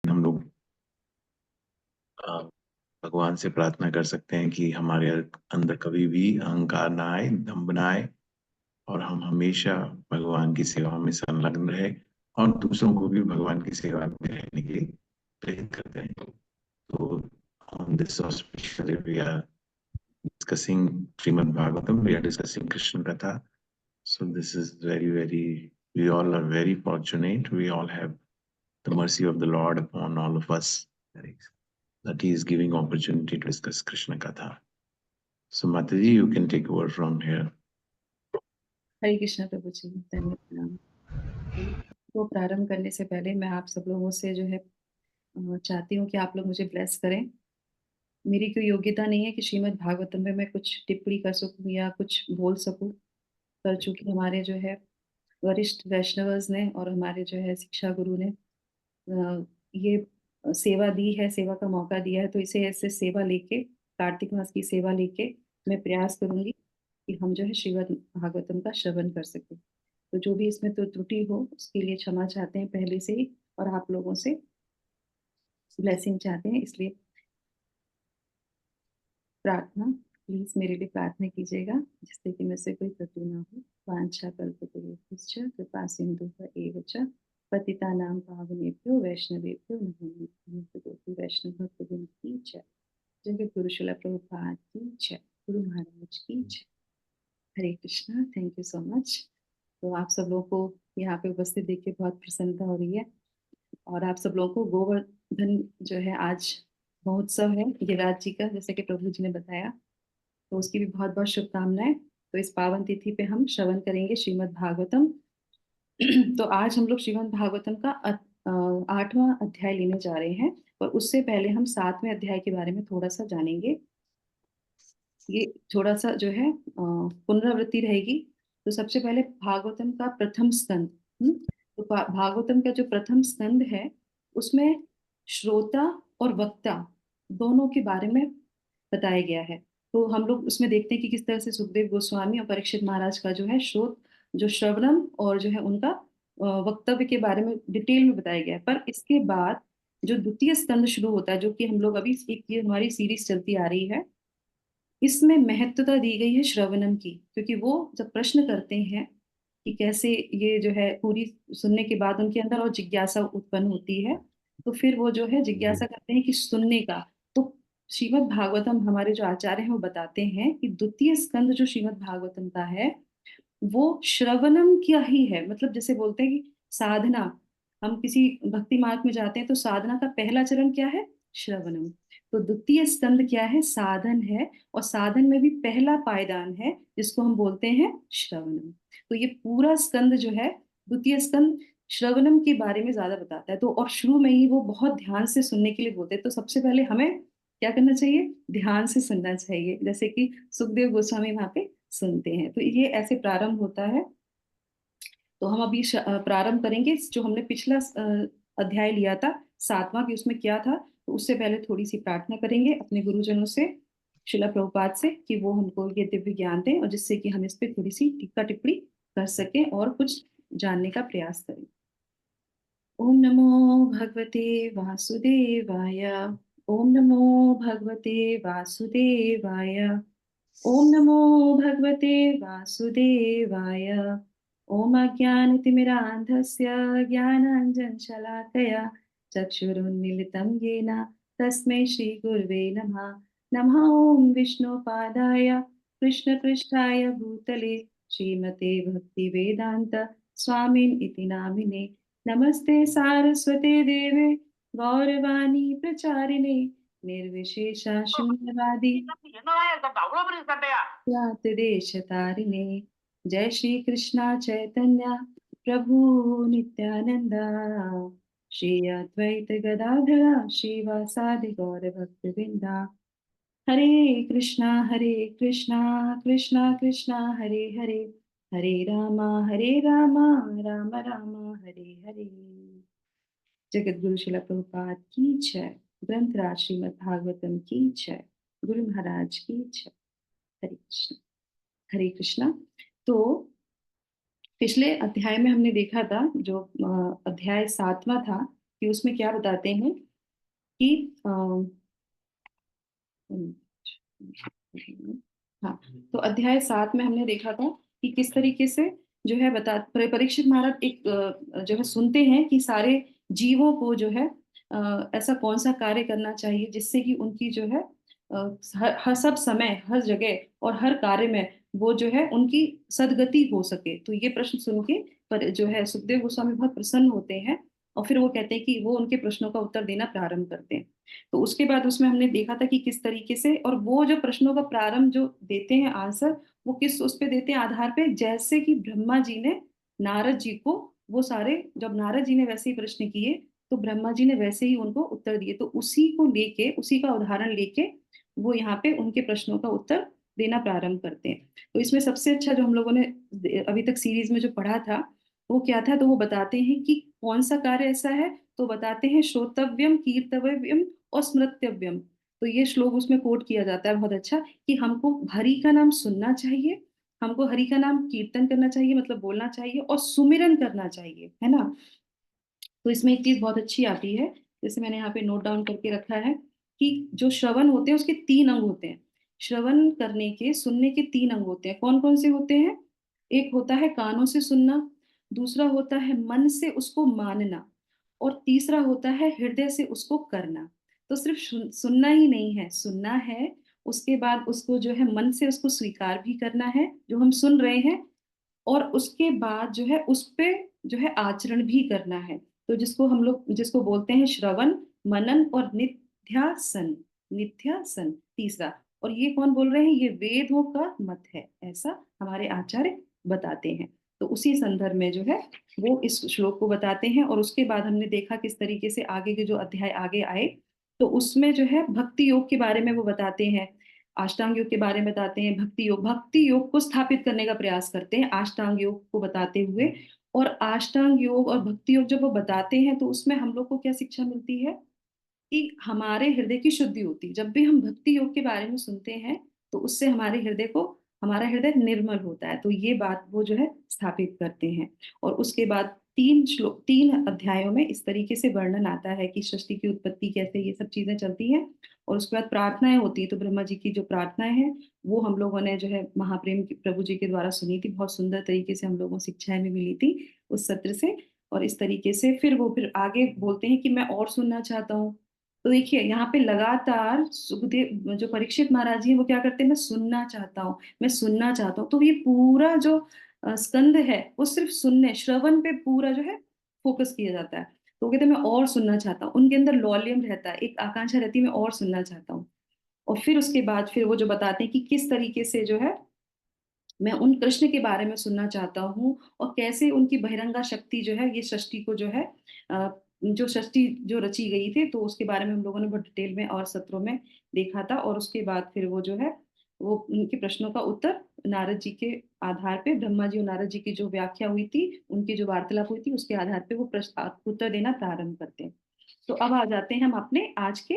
हम लोग अ, भगवान से प्रार्थना कर सकते हैं कि हमारे अंदर कभी भी अहंकार ना आए, दंभ ना आए, और हम हमेशा भगवान की सेवा में संलग्न रहे और दूसरों को भी भगवान की सेवा में रहने के लिए प्रेरित करते हैं। तो on this auspicious day we are discussing Srimad Bhagavatam, we are discussing Krishna Katha. So this is very, we all are very fortunate. We all have the mercy of the Lord upon all of us, that He is giving opportunity to discuss Krishna Katha. So Mataji, you can take over from here. हरे कृष्णा प्रभु जी, धन्यवाद प्रणाम। तो प्रारंभ करने से पहले मैं आप सब लोगों से जो है चाहती हूँ कि आप लोग मुझे ब्लेस करें। मेरी कोई योग्यता नहीं है कि श्रीमद् भागवतम में मैं कुछ टिप्पणी कर सकूं या कुछ बोल सकूं, पर चूंकि हमारे जो है वरिष्ठ वैष्णवज ने और हमारे जो है शिक्षा गुरु ने ये सेवा दी है, सेवा का मौका दिया है, तो इसे ऐसे सेवा लेके, कार्तिक मास की सेवा लेके मैं प्रयास करूंगी कि हम जो है श्रीमद् भागवतम का श्रवण कर सकें। तो जो भी इसमें तो त्रुटि हो उसके लिए क्षमा चाहते हैं पहले से ही, और आप लोगों से ब्लेसिंग चाहते हैं, इसलिए प्रार्थना, प्लीज मेरे लिए प्रार्थना कीजिएगा जिससे कि मुझसे कोई त्रुटि ना हो। वांछा कल्पतरुभ्यश्च कृपा सिंधुभ्य च पतितानां पावनेभ्यो वैष्णवेभ्यो नमो नमः। गोपी वैष्णव भक्तगण की जय। जगत गुरु शिला प्रभुपाद की जय। गुरु महाराज की जय। Hare Krishna. Thank you so much. तो आप सब लोगों को यहाँ पे उपस्थित देख के बहुत प्रसन्नता हो रही है, और आप सब लोगों को गोवर्धन जो है आज महोत्सव है गिरिराज जी का, जैसे कि प्रभु जी ने बताया, तो उसकी भी बहुत बहुत शुभकामनाएं। तो इस पावन तिथि पे हम श्रवण करेंगे श्रीमद् भागवतम। तो आज हम लोग श्रीमद् भागवतम का 8वां अध्याय लेने जा रहे हैं, और उससे पहले हम 7वें अध्याय के बारे में थोड़ा सा जानेंगे। ये थोड़ा सा जो है पुनरावृत्ति रहेगी। तो सबसे पहले भागवतम का प्रथम स्कंद। तो भागवतम का जो प्रथम स्कंद है उसमें श्रोता और वक्ता दोनों के बारे में बताया गया है। तो हम लोग उसमें देखते हैं कि किस तरह से सुखदेव गोस्वामी और परीक्षित महाराज का जो है जो श्रवणम और जो है उनका वक्तव्य के बारे में डिटेल में बताया गया है। पर इसके बाद जो द्वितीय स्कंद शुरू होता है, जो कि हम लोग अभी एक ये हमारी सीरीज चलती आ रही है, इसमें महत्वता दी गई है श्रवणम की, क्योंकि वो जब प्रश्न करते हैं कि कैसे ये जो है पूरी सुनने के बाद उनके अंदर और जिज्ञासा उत्पन्न होती है, तो फिर वो जो है जिज्ञासा करते हैं कि सुनने का। तो श्रीमद् भागवतम हमारे जो आचार्य हैं वो बताते हैं कि द्वितीय स्कंद जो श्रीमद् भागवतम का है वो श्रवणम क्या ही है। मतलब जैसे बोलते हैं कि साधना, हम किसी भक्ति मार्ग में जाते हैं तो साधना का पहला चरण क्या है? श्रवणम। तो द्वितीय स्कंद क्या है? साधन है, और साधन में भी पहला पायदान है जिसको हम बोलते हैं श्रवणम। तो ये पूरा स्कंद जो है, द्वितीय स्कंद श्रवणम के बारे में ज्यादा बताता है। तो और शुरू में ही वो बहुत ध्यान से सुनने के लिए बोलते हैं। तो सबसे पहले हमें क्या करना चाहिए? ध्यान से सुनना चाहिए, जैसे कि सुखदेव गोस्वामी वहां पे सुनते हैं। तो ये ऐसे प्रारंभ होता है। तो हम अभी प्रारंभ करेंगे जो हमने पिछला अध्याय लिया था 7वां, कि उसमें क्या था। तो उससे पहले थोड़ी सी प्रार्थना करेंगे अपने गुरुजनों से, शिला प्रभुपाद से, कि वो हमको ये दिव्य ज्ञान दें और जिससे कि हम इस पे थोड़ी सी टीका टिप्पणी कर सकें और कुछ जानने का प्रयास करें। ओम नमो भगवते वासुदेवाय। ओम नमो भगवते वासुदेवाय। ओम नमो भगवते वासुदेवाय। ओम अज्ञानतिमिरान्धस्य ज्ञानाञ्जनशलाकया चक्षुरुन्मीलितं येन तस्मै श्रीगुरुवे नमः। नमः ॐ विष्णुपादाय कृष्णपृष्ठाय भूतले श्रीमते भक्तिवेदान्त स्वामिन् इति नामिने। नमस्ते सारस्वते देवे गौरवाणी प्रचारिणे निर्विशेषा शून्यवादी यात देश तारिणे। जय श्री कृष्णा चैतन्य प्रभु नित्यानंदा, श्री अद्वैत गदाधर श्रीवासादि गौर भक्त वृंदा। हरे कृष्णा कृष्णा कृष्णा हरे हरे, हरे राम राम राम हरे हरे। जगत गुरु शिला प्रभुपाद की जय। ग्रंथ राज श्रीमद् भागवतम की जय। गुरु महाराज की जय। हरे कृष्ण। हरे कृष्णा। तो पिछले अध्याय में हमने देखा था, जो अध्याय 7वां था, कि उसमें क्या बताते हैं कि हाँ, तो अध्याय 7 में हमने देखा था कि किस तरीके से जो है परीक्षित महाराज एक जो है सुनते हैं कि सारे जीवों को जो है ऐसा कौन सा कार्य करना चाहिए जिससे कि उनकी जो है हर सब समय हर जगह और हर कार्य में वो जो है उनकी सदगति हो सके। तो ये प्रश्न सुन के पर जो है सुखदेव गोस्वामी बहुत प्रसन्न होते हैं और फिर वो कहते हैं कि वो उनके प्रश्नों का उत्तर देना प्रारंभ करते हैं। तो उसके बाद उसमें हमने देखा था कि किस तरीके से और वो जो प्रश्नों का प्रारंभ जो देते हैं आंसर वो किस उस पे देते हैं आधार पे, जैसे कि ब्रह्मा जी ने नारद जी को वो सारे जब नारद जी ने वैसे ही प्रश्न किए तो ब्रह्मा जी ने वैसे ही उनको उत्तर दिए। तो उसी को लेके उसी का उदाहरण लेके वो यहाँ पे उनके प्रश्नों का उत्तर देना प्रारंभ करते हैं। तो इसमें सबसे अच्छा जो हम लोगों ने अभी तक सीरीज में जो पढ़ा था वो क्या था, तो वो बताते हैं कि कौन सा कार्य ऐसा है, तो बताते हैं श्रोतव्यम कीर्तव्यम और स्मृतव्यम। तो ये श्लोक उसमें कोट किया जाता है बहुत अच्छा कि हमको हरि का नाम सुनना चाहिए, हमको हरि का नाम कीर्तन करना चाहिए मतलब बोलना चाहिए और सुमिरन करना चाहिए, है ना। तो इसमें एक चीज बहुत अच्छी आती है, जैसे मैंने यहाँ पे नोट डाउन करके रखा है कि जो श्रवण होते हैं उसके 3 अंग होते हैं। श्रवण करने के सुनने के 3 अंग होते हैं। कौन कौन से होते हैं? एक होता है कानों से सुनना, दूसरा होता है मन से उसको मानना और तीसरा होता है हृदय से उसको करना। तो सिर्फ सुनना ही नहीं है, सुनना है उसके बाद उसको जो है मन से उसको स्वीकार भी करना है जो हम सुन रहे हैं, और उसके बाद जो है उस पे जो है आचरण भी करना है। तो जिसको हम लोग जिसको बोलते हैं श्रवण, मनन और निध्यासन। निध्यासन तीसरा। और ये कौन बोल रहे हैं? ये वेदों का मत है, ऐसा हमारे आचार्य बताते हैं। तो उसी संदर्भ में जो है वो इस श्लोक को बताते हैं। और उसके बाद हमने देखा किस तरीके से आगे के जो अध्याय आगे आए तो उसमें जो है भक्ति योग के बारे में वो बताते हैं, अष्टांग योग के बारे में बताते हैं, भक्ति योग को स्थापित करने का प्रयास करते हैं अष्टांग योग को बताते हुए। और अष्टांग योग और भक्ति योग जब वो बताते हैं तो उसमें हम लोग को क्या शिक्षा मिलती है कि हमारे हृदय की शुद्धि होती है। जब भी हम भक्ति योग के बारे में सुनते हैं तो उससे हमारा हृदय निर्मल होता है। तो ये बात वो जो है स्थापित करते हैं। और उसके बाद 3 अध्यायों में इस तरीके से वर्णन आता है कि सृष्टि की उत्पत्ति कैसे ये सब चीजें चलती हैं। और उसके बाद प्रार्थनाएं होती है। तो ब्रह्मा जी की जो प्रार्थनाएं हैं वो हम लोगों ने जो है महाप्रेम प्रभु जी के द्वारा सुनी थी। बहुत सुंदर तरीके से हम लोगों को शिक्षाएं भी मिली थी उस सत्र से। और इस तरीके से फिर आगे बोलते हैं कि मैं और सुनना चाहता हूँ। तो देखिए यहाँ पे लगातार सुखदेव जो परीक्षित महाराज जी हैं वो क्या करते हैं, मैं सुनना चाहता हूँ, मैं सुनना चाहता हूँ। तो ये पूरा जो स्कंद है वो सिर्फ सुनने श्रवण पे पूरा जो है फोकस किया जाता है। तो वो कहते हैं मैं और सुनना चाहता हूँ, उनके अंदर लौल्यम रहता है, एक आकांक्षा रहती है मैं और सुनना चाहता हूँ। और फिर उसके बाद फिर वो जो बताते हैं कि किस तरीके से जो है मैं उन कृष्ण के बारे में सुनना चाहता हूँ और कैसे उनकी बहिरंगा शक्ति जो है ये सृष्टि को जो है जो सृष्टि जो रची गई थी तो उसके बारे में हम लोगों ने बहुत डिटेल में और सत्रों में देखा था। और उसके बाद फिर वो जो है वो उनके प्रश्नों का उत्तर नारद जी के आधार पे, ब्रह्मा जी और नारद जी की जो व्याख्या हुई थी उनकी जो वार्तालाप हुई थी उसके आधार पे वो प्रश्न उत्तर देना प्रारंभ करते हैं। तो अब आ जाते हैं हम अपने आज के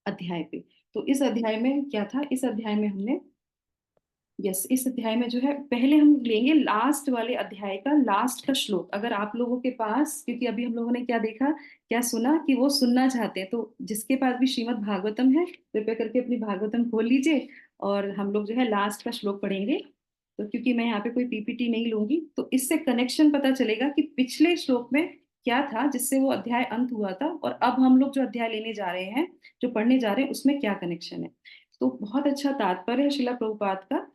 अध्याय पे। तो इस अध्याय में क्या था, इस अध्याय में हमने इस अध्याय में जो है पहले हम लेंगे लास्ट वाले अध्याय का लास्ट का श्लोक। अगर आप लोगों के पास, क्योंकि अभी हम लोगों ने क्या देखा क्या सुना कि वो सुनना चाहते हैं, तो जिसके पास भी श्रीमद् भागवतम है कृपया करके अपनी भागवतम खोल लीजिए और हम लोग जो है लास्ट का श्लोक पढ़ेंगे। तो क्योंकि मैं यहाँ पे कोई पीपीटी नहीं लूंगी तो इससे कनेक्शन पता चलेगा कि पिछले श्लोक में क्या था जिससे वो अध्याय अंत हुआ था और अब हम लोग जो अध्याय लेने जा रहे हैं जो पढ़ने जा रहे हैं उसमें क्या कनेक्शन है। तो बहुत अच्छा तात्पर्य है शिला प्रभुपाद का।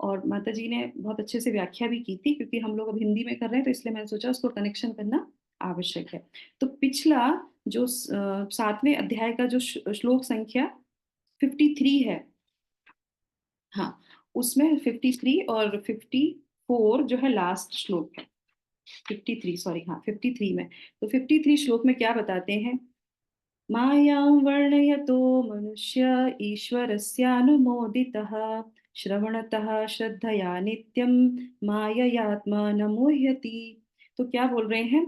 और माता जी ने बहुत अच्छे से व्याख्या भी की थी, क्योंकि हम लोग अब हिंदी में कर रहे हैं तो इसलिए मैंने सोचा उसको कनेक्शन करना आवश्यक है। तो पिछला जो 7वें अध्याय का जो श्लोक संख्या 53 है, हाँ, उसमें 53 और 54 जो है लास्ट श्लोक है। 53, सॉरी, हाँ 53 में। तो 53 श्लोक में क्या बताते हैं, मायां वर्णयतो मनुष्य ईश्वरस्यानुमोदितः श्रवणतः श्रद्धया नित्यं माययात्मा मोह्यति। तो क्या बोल रहे हैं,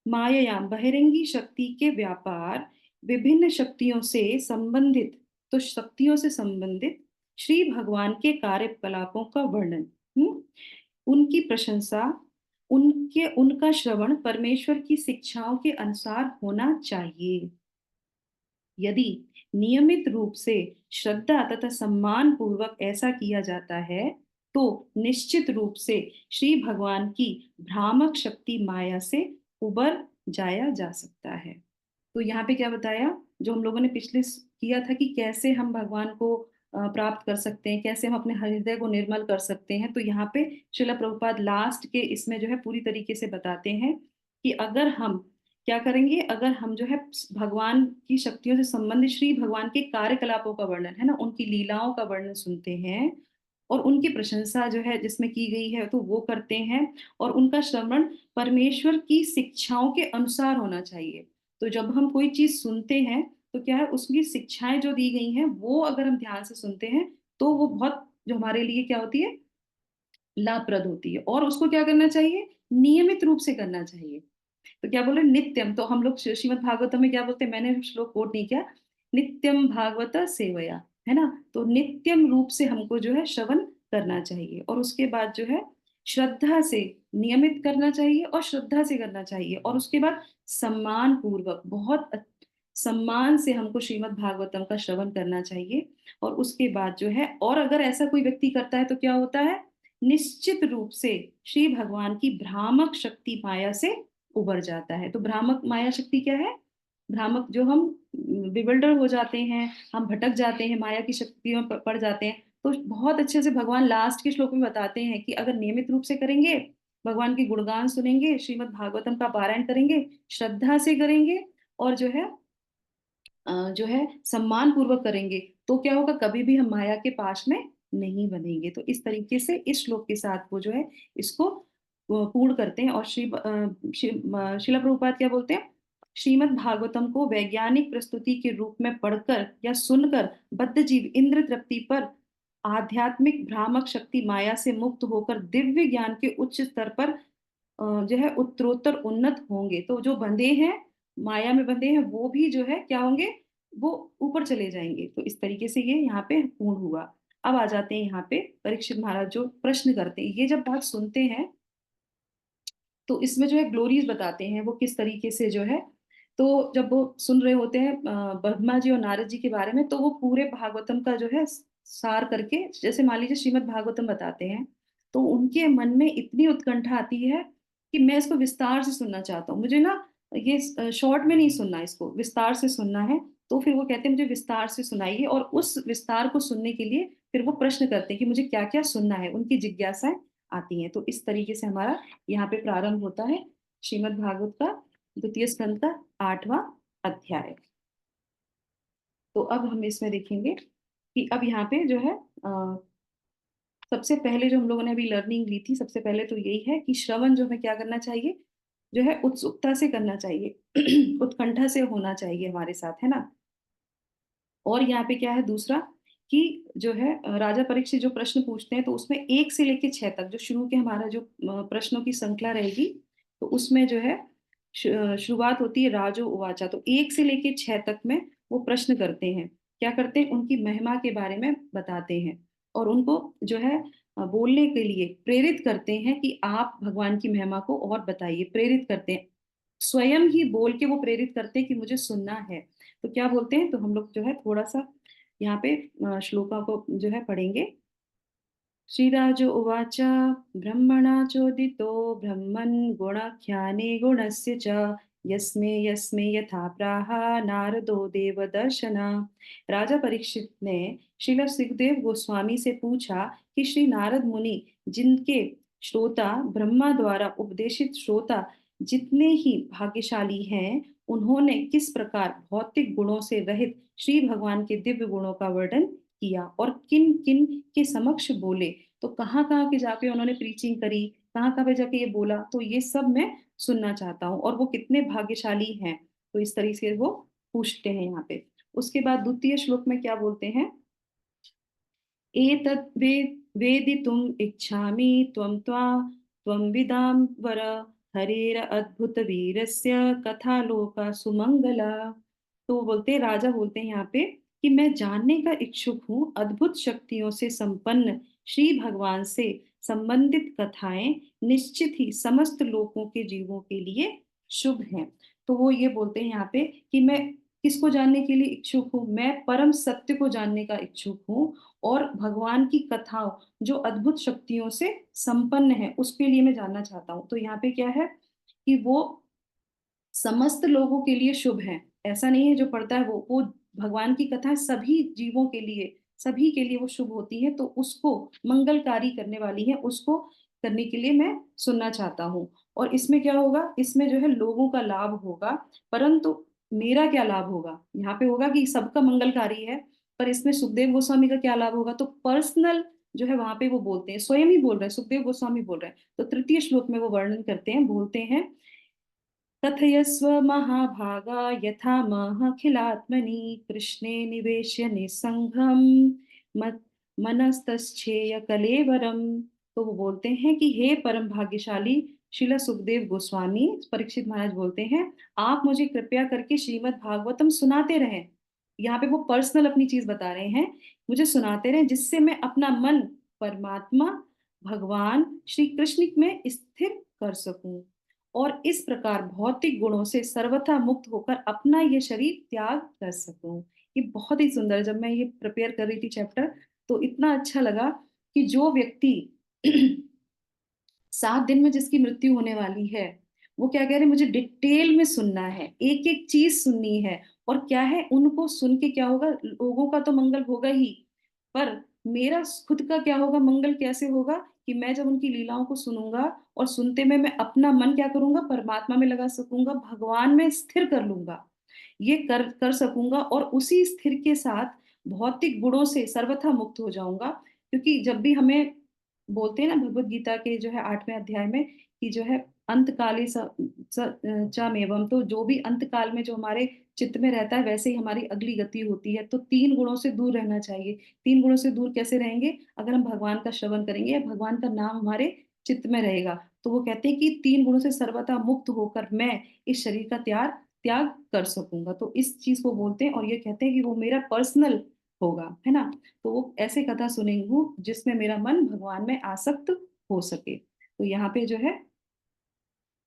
माया बहिरंगी शक्ति के व्यापार विभिन्न शक्तियों से संबंधित, तो शक्तियों से संबंधित श्री भगवान के कार्यकलापों का वर्णन, उनकी प्रशंसा उनका श्रवण परमेश्वर की शिक्षाओं के अनुसार होना चाहिए। यदि नियमित रूप से श्रद्धा तथा सम्मान पूर्वक ऐसा किया जाता है, तो निश्चित रूप से श्री भगवान की भ्रामक शक्ति माया से उबर जाया जा सकता है। तो यहाँ पे क्या बताया, जो हम लोगों ने पिछले किया था कि कैसे हम भगवान को प्राप्त कर सकते हैं, कैसे हम अपने हृदय को निर्मल कर सकते हैं। तो यहाँ पे श्रील प्रभुपाद लास्ट के इसमें जो है पूरी तरीके से बताते हैं कि अगर हम क्या करेंगे, अगर हम जो है भगवान की शक्तियों से संबंधित श्री भगवान के कार्यकलापों का वर्णन है ना, उनकी लीलाओं का वर्णन सुनते हैं और उनकी प्रशंसा जो है जिसमें की गई है तो वो करते हैं, और उनका श्रवण परमेश्वर की शिक्षाओं के अनुसार होना चाहिए। तो जब हम कोई चीज सुनते हैं तो क्या है, उसकी शिक्षाएं जो दी गई हैं वो अगर हम ध्यान से सुनते हैं तो वो बहुत जो हमारे लिए क्या होती है, लाभप्रद होती है। और उसको क्या करना चाहिए, नियमित रूप से करना चाहिए। तो क्या बोल रहे हैं, नित्यम, तो हम लोग श्रीमद् भागवतम में क्या बोलते हैं, मैंने श्लोक कोट नहीं किया, नित्यम भागवत सेवया, है ना। तो नित्यम रूप से हमको जो है श्रवण करना चाहिए, और उसके बाद जो है श्रद्धा से नियमित करना चाहिए और श्रद्धा से करना चाहिए, और उसके बाद सम्मान पूर्वक बहुत सम्मान से हमको श्रीमद् भागवतम का श्रवण करना चाहिए। और उसके बाद जो है, और अगर ऐसा कोई व्यक्ति करता है तो क्या होता है, निश्चित रूप से श्री भगवान की भ्रामक शक्ति माया से उबर जाता है। तो भ्रामक माया शक्ति क्या है, भ्रामक जो हम बिविल्डर हो जाते हैं, हम भटक जाते हैं, माया की शक्तियों पर पड़ जाते हैं। तो बहुत अच्छे से भगवान लास्ट के श्लोक में बताते हैं कि अगर नियमित रूप से करेंगे, भगवान के गुणगान सुनेंगे, श्रीमद् भागवतम का पारायण करेंगे, श्रद्धा से करेंगे, और जो है सम्मान पूर्वक करेंगे, तो क्या होगा, कभी भी हम माया के पास में नहीं बनेंगे। तो इस तरीके से इस श्लोक के साथ वो जो है इसको पूर्ण करते हैं। और शिला प्रभुपाद क्या बोलते हैं, श्रीमद् भागवतम को वैज्ञानिक प्रस्तुति के रूप में पढ़कर या सुनकर बद्ध जीव इंद्र तृप्ति पर आध्यात्मिक भ्रामक शक्ति माया से मुक्त होकर दिव्य ज्ञान के उच्च स्तर पर जो है उत्तरोत्तर उन्नत होंगे। तो जो बंधे हैं, माया में बंधे हैं, वो भी जो है क्या होंगे, वो ऊपर चले जाएंगे। तो इस तरीके से ये यहाँ पे पूर्ण हुआ। अब आ जाते हैं यहाँ पे परीक्षित महाराज जो प्रश्न करते हैं, ये जब बात सुनते हैं तो इसमें जो है ग्लोरीज बताते हैं वो किस तरीके से जो है। तो जब वो सुन रहे होते हैं ब्रह्मा जी और नारद जी के बारे में, तो वो पूरे भागवतम का जो है सार करके, जैसे मान लीजिए श्रीमद् भागवतम बताते हैं, तो उनके मन में इतनी उत्कंठा आती है कि मैं इसको विस्तार से सुनना चाहता हूँ, मुझे ना ये शॉर्ट में नहीं सुनना, इसको विस्तार से सुनना है। तो फिर वो कहते हैं मुझे विस्तार से सुनाइए, और उस विस्तार को सुनने के लिए फिर वो प्रश्न करते हैं कि मुझे क्या क्या सुनना है, उनकी जिज्ञासाएं आती हैं। तो इस तरीके से हमारा यहाँ पे प्रारंभ होता है श्रीमद् भागवत का द्वितीय स्कंद का 8वां अध्याय। तो अब हम इसमें देखेंगे कि अब यहाँ पे जो है सबसे पहले जो हम लोगों ने अभी लर्निंग ली थी, सबसे पहले तो यही है कि श्रवण जो हमें क्या करना चाहिए, जो है उत्सुकता से करना चाहिए उत्कंठा से होना चाहिए हमारे साथ, है ना। और यहाँ पे क्या है दूसरा, कि जो है राजा परीक्षित जो प्रश्न पूछते हैं, तो उसमें 1 से लेकर 6 तक जो शुरू के हमारा जो प्रश्नों की श्रृंखला रहेगी, तो उसमें जो है शुरुआत होती है राजो उवाचा। तो 1 से लेकर 6 तक में वो प्रश्न करते हैं, क्या करते हैं, उनकी महिमा के बारे में बताते हैं, और उनको जो है बोलने के लिए प्रेरित करते हैं कि आप भगवान की महिमा को और बताइए, प्रेरित करते हैं, स्वयं ही बोल के वो प्रेरित करते हैं कि मुझे सुनना है। तो क्या बोलते हैं, तो हम लोग जो है थोड़ा सा यहाँ पे श्लोका को जो है पढ़ेंगे। श्रीराज उवाच ब्रह्मणा चोदितो ब्रह्मन् गुणाख्याने गुणस्य च यस्मे यस्मे यथा प्राह नारदो देवदर्शन। राजा परीक्षित ने श्रील सुखदेव गोस्वामी से पूछा कि श्री नारद मुनि, जिनके श्रोता ब्रह्मा द्वारा उपदेशित श्रोता जितने ही भाग्यशाली हैं, उन्होंने किस प्रकार भौतिक गुणों से रहित श्री भगवान के दिव्य गुणों का वर्णन किया और किन किन के समक्ष बोले। तो कहाँ कहाँ के जाके उन्होंने प्रीचिंग करी, कहाँ कहाँ पे जाके ये बोला, तो ये सब मैं सुनना चाहता हूँ, और वो कितने भाग्यशाली हैं। तो इस तरीके से वो पूछते हैं यहाँ पे। उसके बाद द्वितीय श्लोक में क्या बोलते हैं, एतद् वेदितुम् इच्छामि त्वं त्वं विदां वर हरेर अद्भुत वीरस्य कथा लोका सुमंगला। तो बोलते राजा बोलते हैं यहाँ पे कि मैं जानने का इच्छुक हूँ अद्भुत शक्तियों से संपन्न श्री भगवान से संबंधित कथाएं निश्चित ही समस्त लोगों के जीवों के लिए शुभ हैं। तो वो ये बोलते हैं यहाँ पे कि मैं किसको जानने के लिए इच्छुक हूँ, मैं परम सत्य को जानने का इच्छुक हूँ, और भगवान की कथाओं जो अद्भुत शक्तियों से संपन्न है उसके लिए मैं जानना चाहता हूँ। तो यहाँ पे क्या है कि वो समस्त लोगों के लिए शुभ है, ऐसा नहीं है जो पढ़ता है वो भगवान की कथा सभी जीवों के लिए, सभी के लिए वो शुभ होती है, तो उसको मंगलकारी करने वाली है, उसको करने के लिए मैं सुनना चाहता हूँ। और इसमें क्या होगा, इसमें जो है लोगों का लाभ होगा, परंतु मेरा क्या लाभ होगा, यहाँ पे होगा कि सबका मंगलकारी है, पर इसमें सुखदेव गोस्वामी का क्या लाभ होगा, तो पर्सनल जो है वहां पे वो बोलते हैं, स्वयं ही बोल रहे हैं, सुखदेव गोस्वामी बोल रहे हैं। तो तृतीय श्लोक में वो वर्णन करते हैं, बोलते हैं, कथयस्व महाभागा यथा महखिलात्मनि कृष्णे निवेश्य निसंगम मत मनस्तच्छेय कलेवरम। तो वो बोलते हैं कि हे परम भाग्यशाली शिला सुखदेव गोस्वामी, परीक्षित महाराज बोलते हैं, आप मुझे कृपया करके श्रीमद् भागवतम सुनाते रहें। यहाँ पे वो पर्सनल अपनी चीज बता रहे हैं, मुझे सुनाते रहें जिससे मैं अपना मन परमात्मा भगवान श्री कृष्ण में स्थिर कर सकूं, और इस प्रकार भौतिक गुणों से सर्वथा मुक्त होकर अपना ये शरीर त्याग कर सकूं। ये बहुत ही सुंदर, जब मैं ये प्रिपेयर कर रही थी चैप्टर, तो इतना अच्छा लगा कि जो व्यक्ति 7 दिन में जिसकी मृत्यु होने वाली है, वो क्या कह रहे हैं, मुझे डिटेल में सुनना है, एक एक चीज सुननी है। और क्या है, उनको सुन के क्या होगा, लोगों का तो मंगल होगा ही, पर मेरा खुद का क्या होगा, मंगल कैसे होगा, कि मैं जब उनकी लीलाओं को सुनूंगा और सुनते में मैं अपना मन क्या करूंगा, परमात्मा में लगा सकूंगा, भगवान में स्थिर कर लूंगा, ये कर कर सकूंगा, और उसी स्थिर के साथ भौतिक गुणों से सर्वथा मुक्त हो जाऊंगा। क्योंकि जब भी हमें बोलते हैं ना भगवत गीता के जो है 8वें अध्याय में, कि जो है अंत काले चमेवम, तो जो भी अंत काल में जो हमारे चित्त में रहता है वैसे ही हमारी अगली गति होती है। तो 3 गुणों से दूर रहना चाहिए। 3 गुणों से दूर कैसे रहेंगे, अगर हम भगवान का श्रवण करेंगे या भगवान का नाम हमारे चित्त में रहेगा। तो वो कहते हैं कि 3 गुणों से सर्वथा मुक्त होकर मैं इस शरीर का त्याग त्याग कर सकूंगा। तो इस चीज को बोलते हैं, और ये कहते हैं कि वो मेरा पर्सनल होगा, है ना। तो वो ऐसे कथा सुनेंगे जिसमें मेरा मन भगवान में आसक्त हो सके। तो यहाँ पे जो है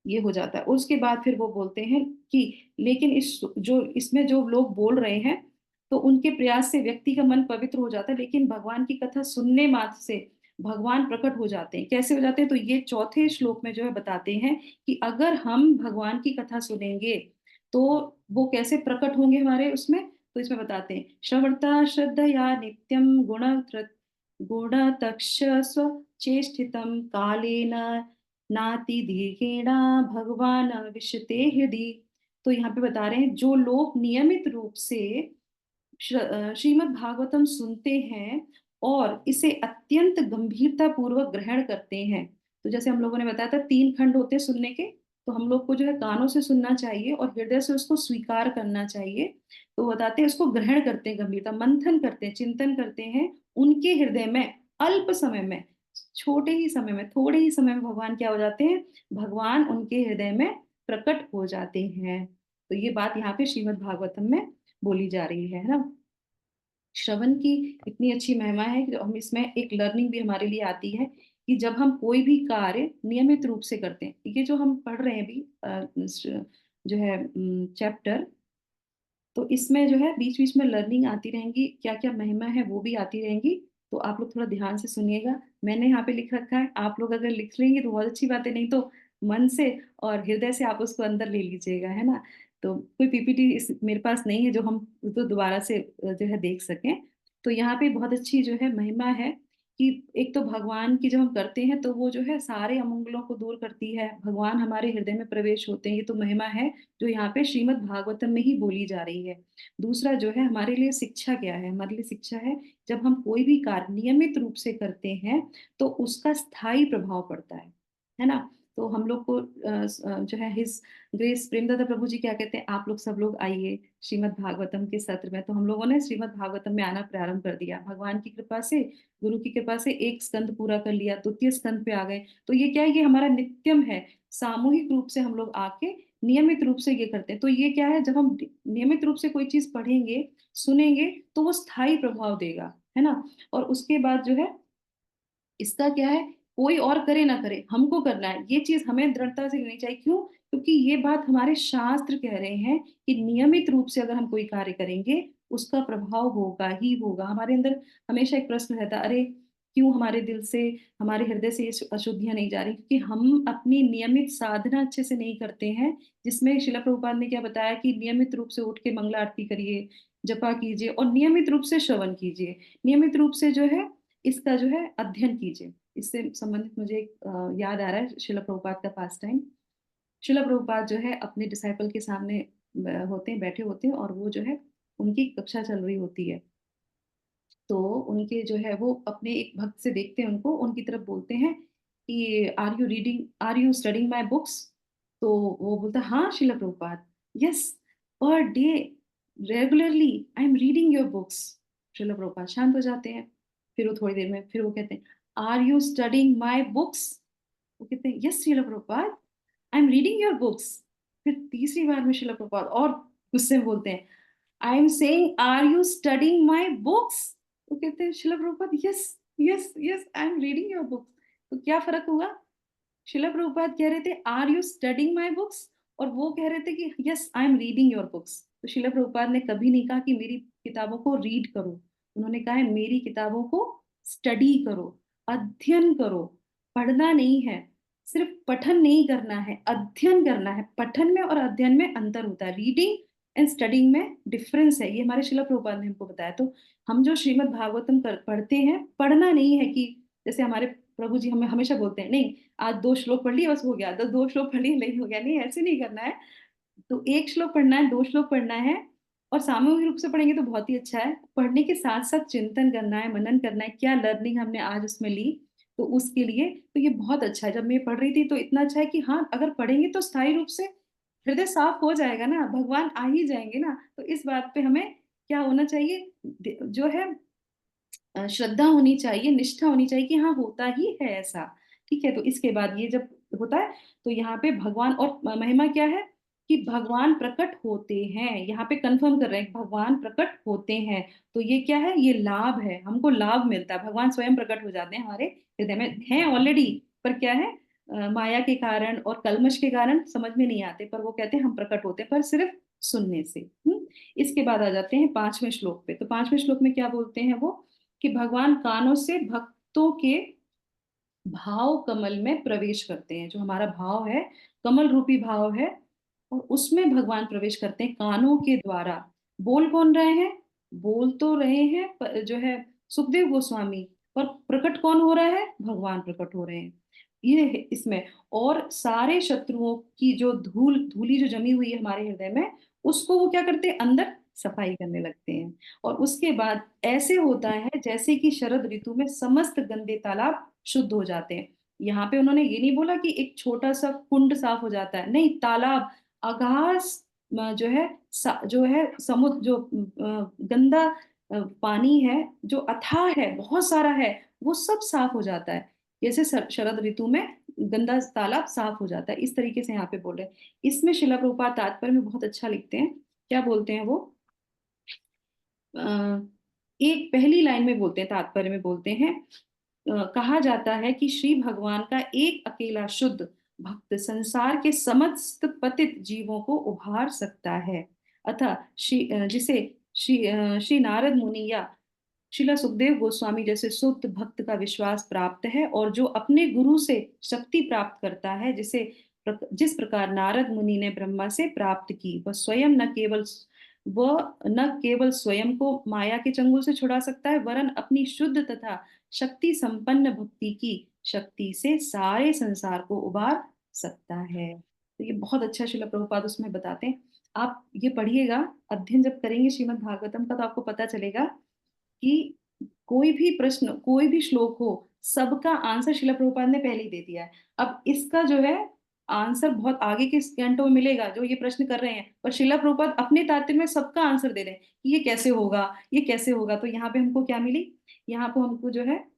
ये हो जाता है। उसके बाद फिर वो बोलते हैं कि लेकिन इस जो इसमें जो लोग बोल रहे हैं, तो उनके प्रयास से व्यक्ति का मन पवित्र हो जाता है, लेकिन भगवान की कथा सुनने मात्र से भगवान प्रकट हो जाते हैं। कैसे हो जाते हैं, तो ये चौथे श्लोक में जो है बताते हैं कि अगर हम भगवान की कथा सुनेंगे तो वो कैसे प्रकट होंगे हमारे उसमें। तो इसमें बताते हैं, श्रवणता श्रद्धया नित्यम गुणतक्ष स्वचेष्टितम कालेन नाति दीर्घेणा भगवान विशते हृदि। तो यहाँ पे बता रहे हैं, जो लोग नियमित रूप से श्रीमद् भागवतम सुनते हैं और इसे अत्यंत गंभीरता पूर्वक ग्रहण करते हैं। तो जैसे हम लोगों ने बताया था 3 खंड होते हैं सुनने के, तो हम लोग को जो है कानों से सुनना चाहिए और हृदय से उसको स्वीकार करना चाहिए। तो बताते हैं उसको ग्रहण करते हैं, गंभीरता मंथन करते हैं, चिंतन करते हैं, उनके हृदय में अल्प समय में, छोटे ही समय में, थोड़े ही समय में भगवान क्या हो जाते हैं, भगवान उनके हृदय में प्रकट हो जाते हैं। तो ये बात यहाँ पे श्रीमद् भागवतम में बोली जा रही है ना। श्रवण की इतनी अच्छी महिमा है कि हम इसमें एक लर्निंग भी हमारे लिए आती है, कि जब हम कोई भी कार्य नियमित रूप से करते हैं, ये जो हम पढ़ रहे हैं अभी जो है चैप्टर, तो इसमें जो है बीच बीच में लर्निंग आती रहेंगी, क्या क्या महिमा है वो भी आती रहेंगी। तो आप लोग थोड़ा ध्यान से सुनिएगा, मैंने यहाँ पे लिख रखा है, आप लोग अगर लिख लेंगे तो बहुत अच्छी बात है, नहीं तो मन से और हृदय से आप उसको अंदर ले लीजिएगा, है ना। तो कोई पीपीटी इस मेरे पास नहीं है जो हम उसको दोबारा से जो है देख सकें। तो यहाँ पे बहुत अच्छी जो है महिमा है, कि एक तो भगवान की जब हम करते हैं तो वो जो है सारे अमंगलों को दूर करती है, भगवान हमारे हृदय में प्रवेश होते हैं, ये तो महिमा है जो यहाँ पे श्रीमद् भागवतम में ही बोली जा रही है। दूसरा जो है हमारे लिए शिक्षा क्या है, हमारे लिए शिक्षा है, जब हम कोई भी कार्य नियमित रूप से करते हैं तो उसका स्थायी प्रभाव पड़ता है ना। तो हम लोग को जो है हिज ग्रेस प्रेमदादा प्रभु जी क्या कहते हैं, आप लोग सब लोग आइए श्रीमद् भागवतम के सत्र में। तो हम लोगों ने श्रीमद् भागवतम में आना प्रारंभ कर दिया, भगवान की कृपा से, गुरु की कृपा से एक स्कंद पूरा कर लिया, द्वितीय स्कंद पे आ गए। तो ये क्या है, ये हमारा नित्यम है, सामूहिक रूप से हम लोग आके नियमित रूप से ये करते हैं। तो ये क्या है, जब हम नियमित रूप से कोई चीज पढ़ेंगे सुनेंगे तो वो स्थायी प्रभाव देगा, है ना। और उसके बाद जो है इसका क्या है, कोई और करे ना करे, हमको करना है, ये चीज हमें दृढ़ता से लेनी चाहिए। क्यों? क्योंकि ये बात हमारे शास्त्र कह रहे हैं कि नियमित रूप से अगर हम कोई कार्य करेंगे उसका प्रभाव होगा ही होगा। हमारे अंदर हमेशा एक प्रश्न रहता है, अरे क्यों हमारे दिल से, हमारे हृदय से ये अशुद्धियां नहीं जा रही? क्योंकि हम अपनी नियमित साधना अच्छे से नहीं करते हैं, जिसमें शिला प्रभुपाद ने क्या बताया कि नियमित रूप से उठ के मंगला आरती करिए, जपा कीजिए और नियमित रूप से श्रवण कीजिए, नियमित रूप से जो है इसका जो है अध्ययन कीजिए। इससे संबंधित मुझे एक याद आ रहा है शिला प्रभुपाद का पास टाइम। शिला प्रभुपाद जो है अपने डिसाइपल के सामने होते हैं, बैठे होते हैं, और वो जो है उनकी कक्षा चल रही होती है। तो उनके जो है वो अपने एक भक्त से देखते हैं उनको, उनकी तरफ बोलते हैं कि are you studying my books? तो वो बोलता है, हाँ Srila Prabhupada, yes, per day regularly I am reading your books. Srila Prabhupada शांत हो जाते हैं। फिर वो थोड़ी देर में फिर वो कहते हैं, are you studying my books? वो कहते हैं, yes Srila Prabhupada, I am reading your books. फिर तीसरी बार में शिला प्रभुपाद और गुस्से में बोलते हैं, I am saying are you studying my books? वो कहते हैं, Srila Prabhupada, yes yes yes I am reading your books. तो क्या फर्क हुआ? शिला प्रभुपाद कह रहे थे are you studying my books, और वो कह रहे थे कि yes I am reading your books. तो शिला प्रभुपाद ने कभी नहीं कहा कि मेरी किताबों को रीड करो, उन्होंने कहा है मेरी किताबों को स्टडी करो, अध्ययन करो। पढ़ना नहीं है, सिर्फ पठन नहीं करना है, अध्ययन करना है। पठन में और अध्ययन में अंतर होता है, रीडिंग एंड स्टडिंग में डिफरेंस है, ये हमारे शिला प्रभुपाद ने हमको बताया। तो हम जो श्रीमद् भागवतम पढ़ते हैं, पढ़ना नहीं है कि जैसे हमारे प्रभु जी हमें हमेशा बोलते हैं, नहीं आज 2 श्लोक पढ़ लिए बस हो गया, 2 श्लोक पढ़ लिए नहीं हो गया, नहीं ऐसे नहीं करना है। तो 1 श्लोक पढ़ना है, 2 श्लोक पढ़ना है, और सामूहिक रूप से पढ़ेंगे तो बहुत ही अच्छा है। पढ़ने के साथ साथ चिंतन करना है, मनन करना है, क्या लर्निंग हमने आज उसमें ली, तो उसके लिए तो ये बहुत अच्छा है। जब मैं पढ़ रही थी तो इतना अच्छा है कि हाँ अगर पढ़ेंगे तो स्थायी रूप से हृदय साफ हो जाएगा ना, भगवान आ ही जाएंगे ना। तो इस बात पे हमें क्या होना चाहिए, जो है श्रद्धा होनी चाहिए, निष्ठा होनी चाहिए कि हाँ होता ही है ऐसा। ठीक है, तो इसके बाद ये जब होता है तो यहाँ पे भगवान और महिमा क्या है कि भगवान प्रकट होते हैं, यहाँ पे कंफर्म कर रहे हैं भगवान प्रकट होते हैं। तो ये क्या है, ये लाभ है, हमको लाभ मिलता है, भगवान स्वयं प्रकट हो जाते हैं हमारे हृदय में, हैं ऑलरेडी। पर क्या है, माया के कारण और कल्मश के कारण समझ में नहीं आते, पर वो कहते हैं हम प्रकट होते हैं, पर सिर्फ सुनने से। इसके बाद आ जाते हैं 5वें श्लोक पे। तो 5वें श्लोक में क्या बोलते हैं वो, कि भगवान कानों से भक्तों के भाव कमल में प्रवेश करते हैं। जो हमारा भाव है, कमल रूपी भाव है, और उसमें भगवान प्रवेश करते हैं कानों के द्वारा। बोल कौन रहे हैं? बोल तो रहे हैं जो है सुखदेव गोस्वामी, पर प्रकट कौन हो रहा है? भगवान प्रकट हो रहे हैं ये है इसमें। और सारे शत्रुओं की जो धूली जो जमी हुई है हमारे हृदय में, उसको वो क्या करते हैं, अंदर सफाई करने लगते हैं। और उसके बाद ऐसे होता है जैसे कि शरद ऋतु में समस्त गंदे तालाब शुद्ध हो जाते हैं। यहाँ पे उन्होंने ये नहीं बोला कि एक छोटा सा कुंड साफ हो जाता है, नहीं, तालाब, अगाध जो है जो है समुद्र, जो गंदा पानी है, जो अथाह है, बहुत सारा है, वो सब साफ हो जाता है। जैसे शरद ऋतु में गंदा तालाब साफ हो जाता है, इस तरीके से यहाँ पे बोल रहे हैं। इसमें शिला प्रभुपाद तात्पर्य में बहुत अच्छा लिखते हैं। क्या बोलते हैं वो, अ, एक पहली लाइन में बोलते हैं, तात्पर्य में बोलते हैं, कहा जाता है कि श्री भगवान का एक अकेला शुद्ध भक्त संसार के समस्त पतित जीवों को उभार सकता है। अतः जिसे श्री नारद मुनि या श्रीला सुखदेव गोस्वामी जैसे शुद्ध भक्त का विश्वास प्राप्त है, और जो अपने गुरु से शक्ति प्राप्त करता है, जिस प्रकार नारद मुनि ने ब्रह्मा से प्राप्त की, वह न केवल स्वयं को माया के चंगुल से छुड़ा सकता है, वरन अपनी शुद्ध तथा शक्ति संपन्न भक्ति की शक्ति से सारे संसार को उबार सकता है। तो ये बहुत अच्छा शिला प्रभुपाद उसमें बताते हैं। आप ये पढ़िएगा, अध्ययन जब करेंगे श्रीमद् भागवतम का तो आपको पता चलेगा कि कोई भी प्रश्न, कोई भी श्लोक हो, सबका आंसर शिला प्रभुपाद ने पहले ही दे दिया है। अब इसका जो है आंसर बहुत आगे के घंटों में मिलेगा जो ये प्रश्न कर रहे हैं, पर शिला प्रभुपाद अपने तात्पर्य में सबका आंसर दे रहे हैं कि ये कैसे होगा, ये कैसे होगा। तो यहाँ पे हमको क्या मिली, यहाँ पे हमको जो है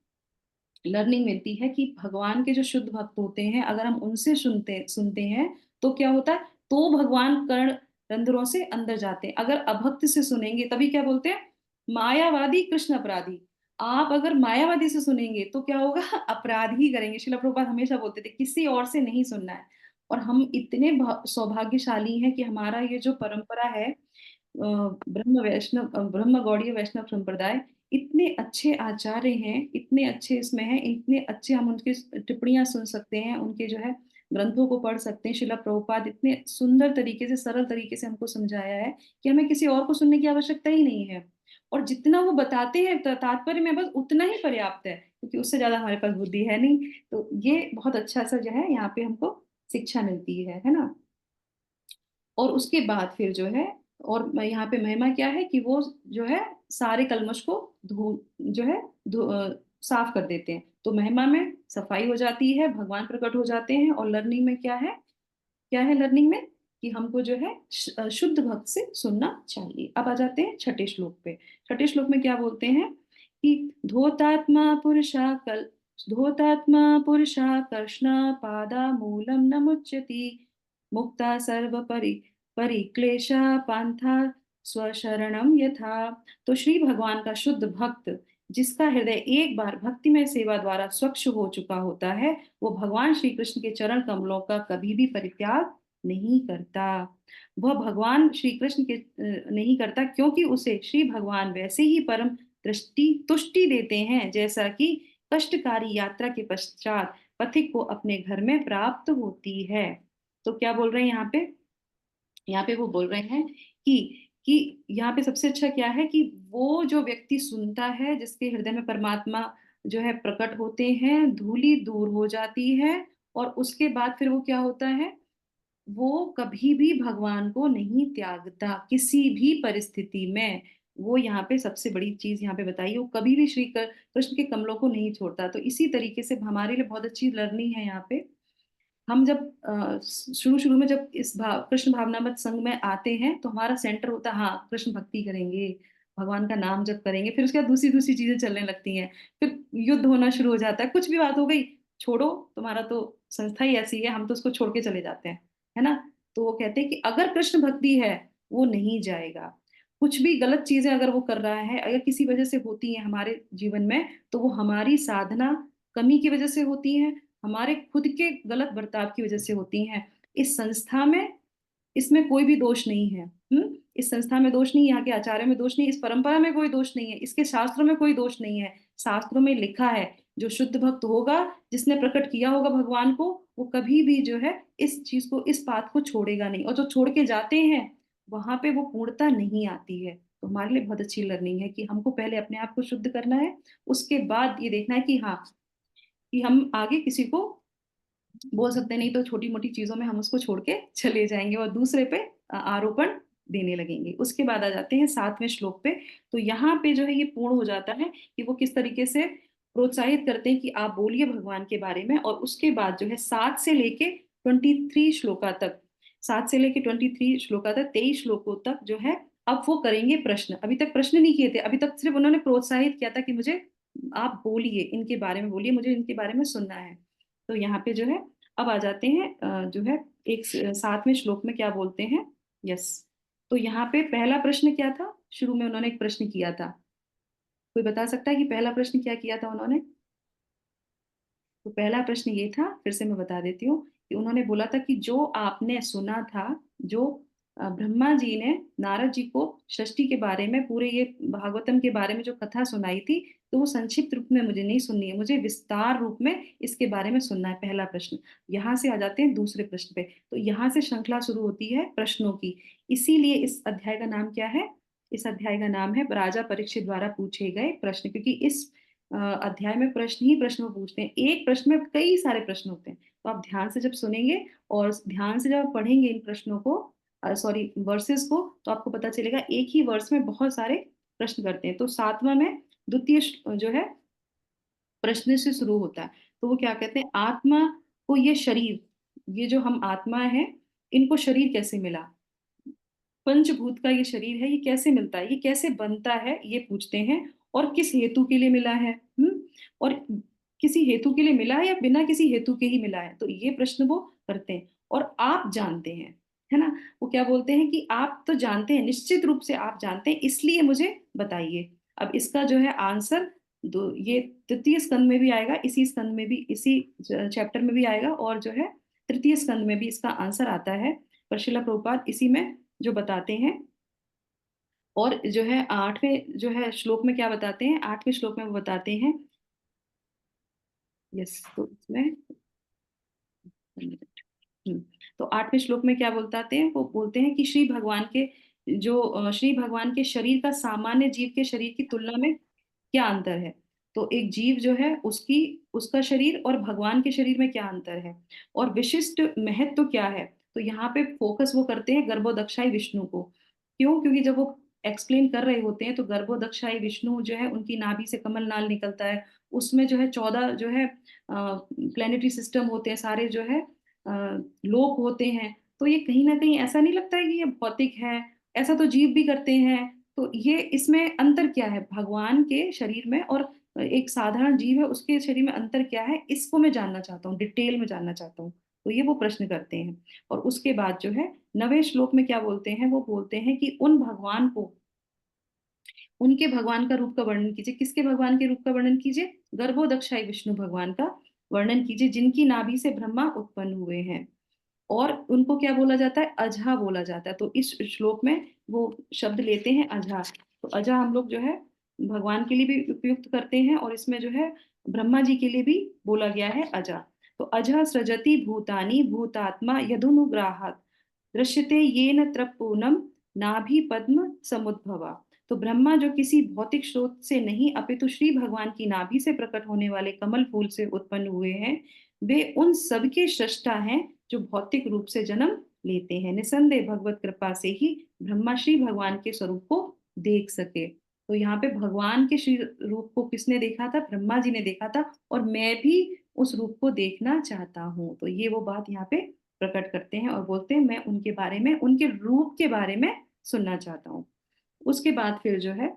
लर्निंग मिलती है कि भगवान के जो शुद्ध भक्त होते हैं, अगर हम उनसे सुनते सुनते हैं तो क्या होता है, तो भगवान कर्ण रंध्रों से अंदर जाते हैं। अगर अभक्त से सुनेंगे तभी क्या बोलते हैं, मायावादी कृष्ण अपराधी। आप अगर मायावादी से सुनेंगे तो क्या होगा अपराध ही करेंगे। श्रील प्रभुपाद हमेशा बोलते थे किसी और से नहीं सुनना है। और हम इतने सौभाग्यशाली हैं कि हमारा ये जो परंपरा है ब्रह्म गौड़ीय वैष्णव संप्रदाय, इतने अच्छे आचार्य हैं, इतने अच्छे इसमें हैं, इतने अच्छे हम उनकी टिप्पणियां सुन सकते हैं, उनके जो है ग्रंथों को पढ़ सकते हैं। श्रील प्रभुपाद इतने सुंदर तरीके से, सरल तरीके से हमको समझाया है कि हमें किसी और को सुनने की आवश्यकता ही नहीं है। और जितना वो बताते हैं तात्पर्य में बस उतना ही पर्याप्त है, क्योंकि उससे ज्यादा हमारे पास बुद्धि है नहीं। तो ये बहुत अच्छा सा जो है यहाँ पे हमको शिक्षा मिलती है ना। और उसके बाद फिर जो है, और यहाँ पे महिमा क्या है कि वो जो है सारे कलमश को धो जो है साफ कर देते हैं। तो महिमा में सफाई हो जाती है, भगवान प्रकट हो जाते हैं। और लर्निंग में क्या है, क्या है लर्निंग में, कि हमको जो है शुद्ध भक्त से सुनना चाहिए। अब आ जाते हैं छठे श्लोक पे। छठे श्लोक में क्या बोलते हैं कि धोतात्मा पुरुषा कृष्ण पादा मूलम न मुच्यति मुक्ता सर्व परिक्लेशा पांथा स्वशरणम यथा। तो श्री भगवान का शुद्ध भक्त, जिसका हृदय एक बार भक्तिमय सेवा द्वारा स्वच्छ हो चुका होता है, वो भगवान श्री कृष्ण के चरण कमलों का कभी भी परित्याग नहीं करता। वह भगवान श्री कृष्ण के नहीं करता, क्योंकि उसे श्री भगवान वैसे ही परम दृष्टि तुष्टि देते हैं जैसा कि कष्टकारी यात्रा के पश्चात पथिक को अपने घर में प्राप्त होती है। तो क्या बोल रहे हैं यहाँ पे, यहाँ पे वो बोल रहे हैं कि यहाँ पे सबसे अच्छा क्या है कि वो जो व्यक्ति सुनता है, जिसके हृदय में परमात्मा जो है प्रकट होते हैं, धूली दूर हो जाती है। और उसके बाद फिर वो क्या होता है, वो कभी भी भगवान को नहीं त्यागता किसी भी परिस्थिति में। वो यहाँ पे सबसे बड़ी चीज यहाँ पे बताई, वो कभी भी श्री कृष्ण के कमलों को नहीं छोड़ता। तो इसी तरीके से हमारे लिए बहुत अच्छी लर्निंग है यहाँ पे। हम जब शुरू शुरू में जब इस कृष्ण भावनामृत संघ में आते हैं, तो हमारा सेंटर होता है हाँ कृष्ण भक्ति करेंगे, भगवान का नाम जप करेंगे। फिर उसके बाद दूसरी दूसरी चीजें चलने लगती हैं, फिर युद्ध होना शुरू हो जाता है, कुछ भी बात हो गई, छोड़ो, तुम्हारा तो संस्था ही ऐसी है, हम तो उसको छोड़ के चले जाते हैं, है ना। तो वो कहते हैं कि अगर कृष्ण भक्ति है, वो नहीं जाएगा। कुछ भी गलत चीजें अगर वो कर रहा है, अगर किसी वजह से होती है हमारे जीवन में, तो वो हमारी साधना कमी की वजह से होती है, हमारे खुद के गलत बर्ताव की वजह से होती हैं। इस संस्था में इसमें कोई भी दोष नहीं है। इस संस्था में दोष नहीं, यहाँ के आचार्य में दोष नहीं, इस परंपरा में कोई दोष नहीं है, इसके शास्त्रों में कोई दोष नहीं है। शास्त्रों में लिखा है जो शुद्ध भक्त होगा, जिसने प्रकट किया होगा भगवान को, वो कभी भी जो है इस चीज को, इस बात को छोड़ेगा नहीं। और जो छोड़ के जाते हैं, वहां पे वो पूर्णता नहीं आती है। तो हमारे लिए बहुत अच्छी लर्निंग है कि हमको पहले अपने आप को शुद्ध करना है, उसके बाद ये देखना है कि हाँ, कि हम आगे किसी को बोल सकते नहीं, तो छोटी मोटी चीजों में हम उसको छोड़ के चले जाएंगे और दूसरे पे आरोपण देने लगेंगे। उसके बाद आ जाते हैं सातवें श्लोक पे। तो यहाँ पे जो है ये पूर्ण हो जाता है कि वो किस तरीके से प्रोत्साहित करते हैं कि आप बोलिए भगवान के बारे में। और उसके बाद जो है 7 से लेके 23 श्लोका तक, 7 से लेके 23 श्लोका तक, 23 श्लोकों तक जो है, अब वो करेंगे प्रश्न। अभी तक प्रश्न नहीं किए थे, अभी तक सिर्फ उन्होंने प्रोत्साहित किया था कि मुझे आप बोलिए, इनके बारे में बोलिए, मुझे इनके बारे में सुनना है। तो यहाँ पे जो है अब आ जाते हैं जो है एक 7वें श्लोक में क्या बोलते हैं। यस। तो यहाँ पे पहला प्रश्न क्या था, शुरू में उन्होंने एक प्रश्न किया था। कोई बता सकता है कि पहला प्रश्न क्या किया था उन्होंने। तो पहला प्रश्न ये था, फिर से मैं बता देती हूँ, कि उन्होंने बोला था कि जो आपने सुना था, जो ब्रह्मा जी ने नारद जी को षष्ठी के बारे में, पूरे ये भागवतम के बारे में जो कथा सुनाई थी, तो वो संक्षिप्त रूप में मुझे नहीं सुननी है, मुझे विस्तार रूप में इसके बारे में सुनना है। पहला प्रश्न। यहाँ से आ जाते हैं दूसरे प्रश्न पे। तो यहाँ से श्रृंखला शुरू होती है प्रश्नों की। इसीलिए इस अध्याय का नाम क्या है, इस अध्याय का नाम है राजा परीक्षित द्वारा पूछे गए प्रश्न। क्योंकि इस अध्याय में प्रश्न ही प्रश्न वो पूछते हैं, एक प्रश्न में कई सारे प्रश्न होते हैं। तो आप ध्यान से जब सुनेंगे और ध्यान से जब आप पढ़ेंगे इन प्रश्नों को, सॉरी वर्सेस को, तो आपको पता चलेगा एक ही वर्ष में बहुत सारे प्रश्न करते हैं। तो सातवां में द्वितीय जो है प्रश्न से शुरू होता है। तो वो क्या कहते हैं, आत्मा को ये शरीर, ये जो हम आत्मा है, इनको शरीर कैसे मिला, पंचभूत का ये शरीर है, ये कैसे मिलता है, ये कैसे बनता है, ये पूछते हैं। और किस हेतु के लिए मिला है, और किसी हेतु के लिए मिला है या बिना किसी हेतु के ही मिला है, तो ये प्रश्न वो करते हैं। और आप जानते हैं, है ना, वो क्या बोलते हैं कि आप तो जानते हैं, निश्चित रूप से आप जानते हैं, इसलिए मुझे बताइए। अब इसका जो है आंसर ये तृतीय स्कंद में भी आएगा, इसी स्कंद में भी, इसी चैप्टर में भी आएगा, और जो है तृतीय स्कंद में भी इसका आंसर आता है। पर श्रील प्रभुपाद इसी में जो बताते हैं, और जो है आठवें जो है श्लोक में क्या बताते हैं, आठवें श्लोक में वो बताते हैं, यस, तो इसमें हम्म, तो आठवें श्लोक में क्या बोलते हैं, वो बोलते हैं कि श्री भगवान के श्री भगवान के शरीर का सामान्य जीव के शरीर की तुलना में क्या अंतर है। तो एक जीव जो है उसकी उसका शरीर और भगवान के शरीर में क्या अंतर है, और विशिष्ट महत्व क्या है। तो यहाँ पे फोकस वो करते हैं गर्भोदक्षाई विष्णु को। क्यों? क्योंकि जब वो एक्सप्लेन कर रहे होते हैं तो गर्भोदक्षाई विष्णु जो है उनकी नाभि से कमल नाल निकलता है, उसमें जो है 14 जो है प्लेनेटरी सिस्टम होते हैं, सारे जो है लोक होते हैं। तो ये कहीं ना कहीं ऐसा नहीं लगता है कि ये भौतिक है, ऐसा तो जीव भी करते हैं। तो ये इसमें अंतर क्या है भगवान के शरीर में और एक साधारण जीव है उसके शरीर में, अंतर क्या है, इसको मैं जानना चाहता हूँ, डिटेल में जानना चाहता हूँ। तो ये वो प्रश्न करते हैं। और उसके बाद जो है नवे श्लोक में क्या बोलते हैं, वो बोलते हैं कि उन भगवान को, उनके भगवान का रूप का वर्णन कीजिए। किसके भगवान के रूप का वर्णन कीजिए? गर्भोदक्षाई विष्णु भगवान का वर्णन कीजिए, जिनकी नाभि से ब्रह्मा उत्पन्न हुए हैं। और उनको क्या बोला जाता है? अजहा बोला जाता है। तो इस श्लोक में वो शब्द लेते हैं अजहा। तो अजहा हम लोग जो है भगवान के लिए भी उपयुक्त करते हैं, और इसमें जो है ब्रह्मा जी के लिए भी बोला गया है अजहा। तो अजह सृजति भूतानि भूतात्मा यदुनुग्राहात् दृश्यते येन त्रपूर्णम नाभि पद्म समुद्भवा। तो ब्रह्मा जो किसी भौतिक स्रोत से नहीं अपितु श्री भगवान की नाभि से प्रकट होने वाले कमल फूल से उत्पन्न हुए हैं, वे उन सबके सृष्टा हैं जो भौतिक रूप से जन्म लेते हैं। निसंदेह भगवत कृपा से ही ब्रह्मा श्री भगवान के स्वरूप को देख सके। तो यहाँ पे भगवान के श्री रूप को किसने देखा था? ब्रह्मा जी ने देखा था, और मैं भी उस रूप को देखना चाहता हूँ। तो ये वो बात यहाँ पे प्रकट करते हैं और बोलते हैं मैं उनके बारे में, उनके रूप के बारे में सुनना चाहता हूँ। उसके बाद फिर जो है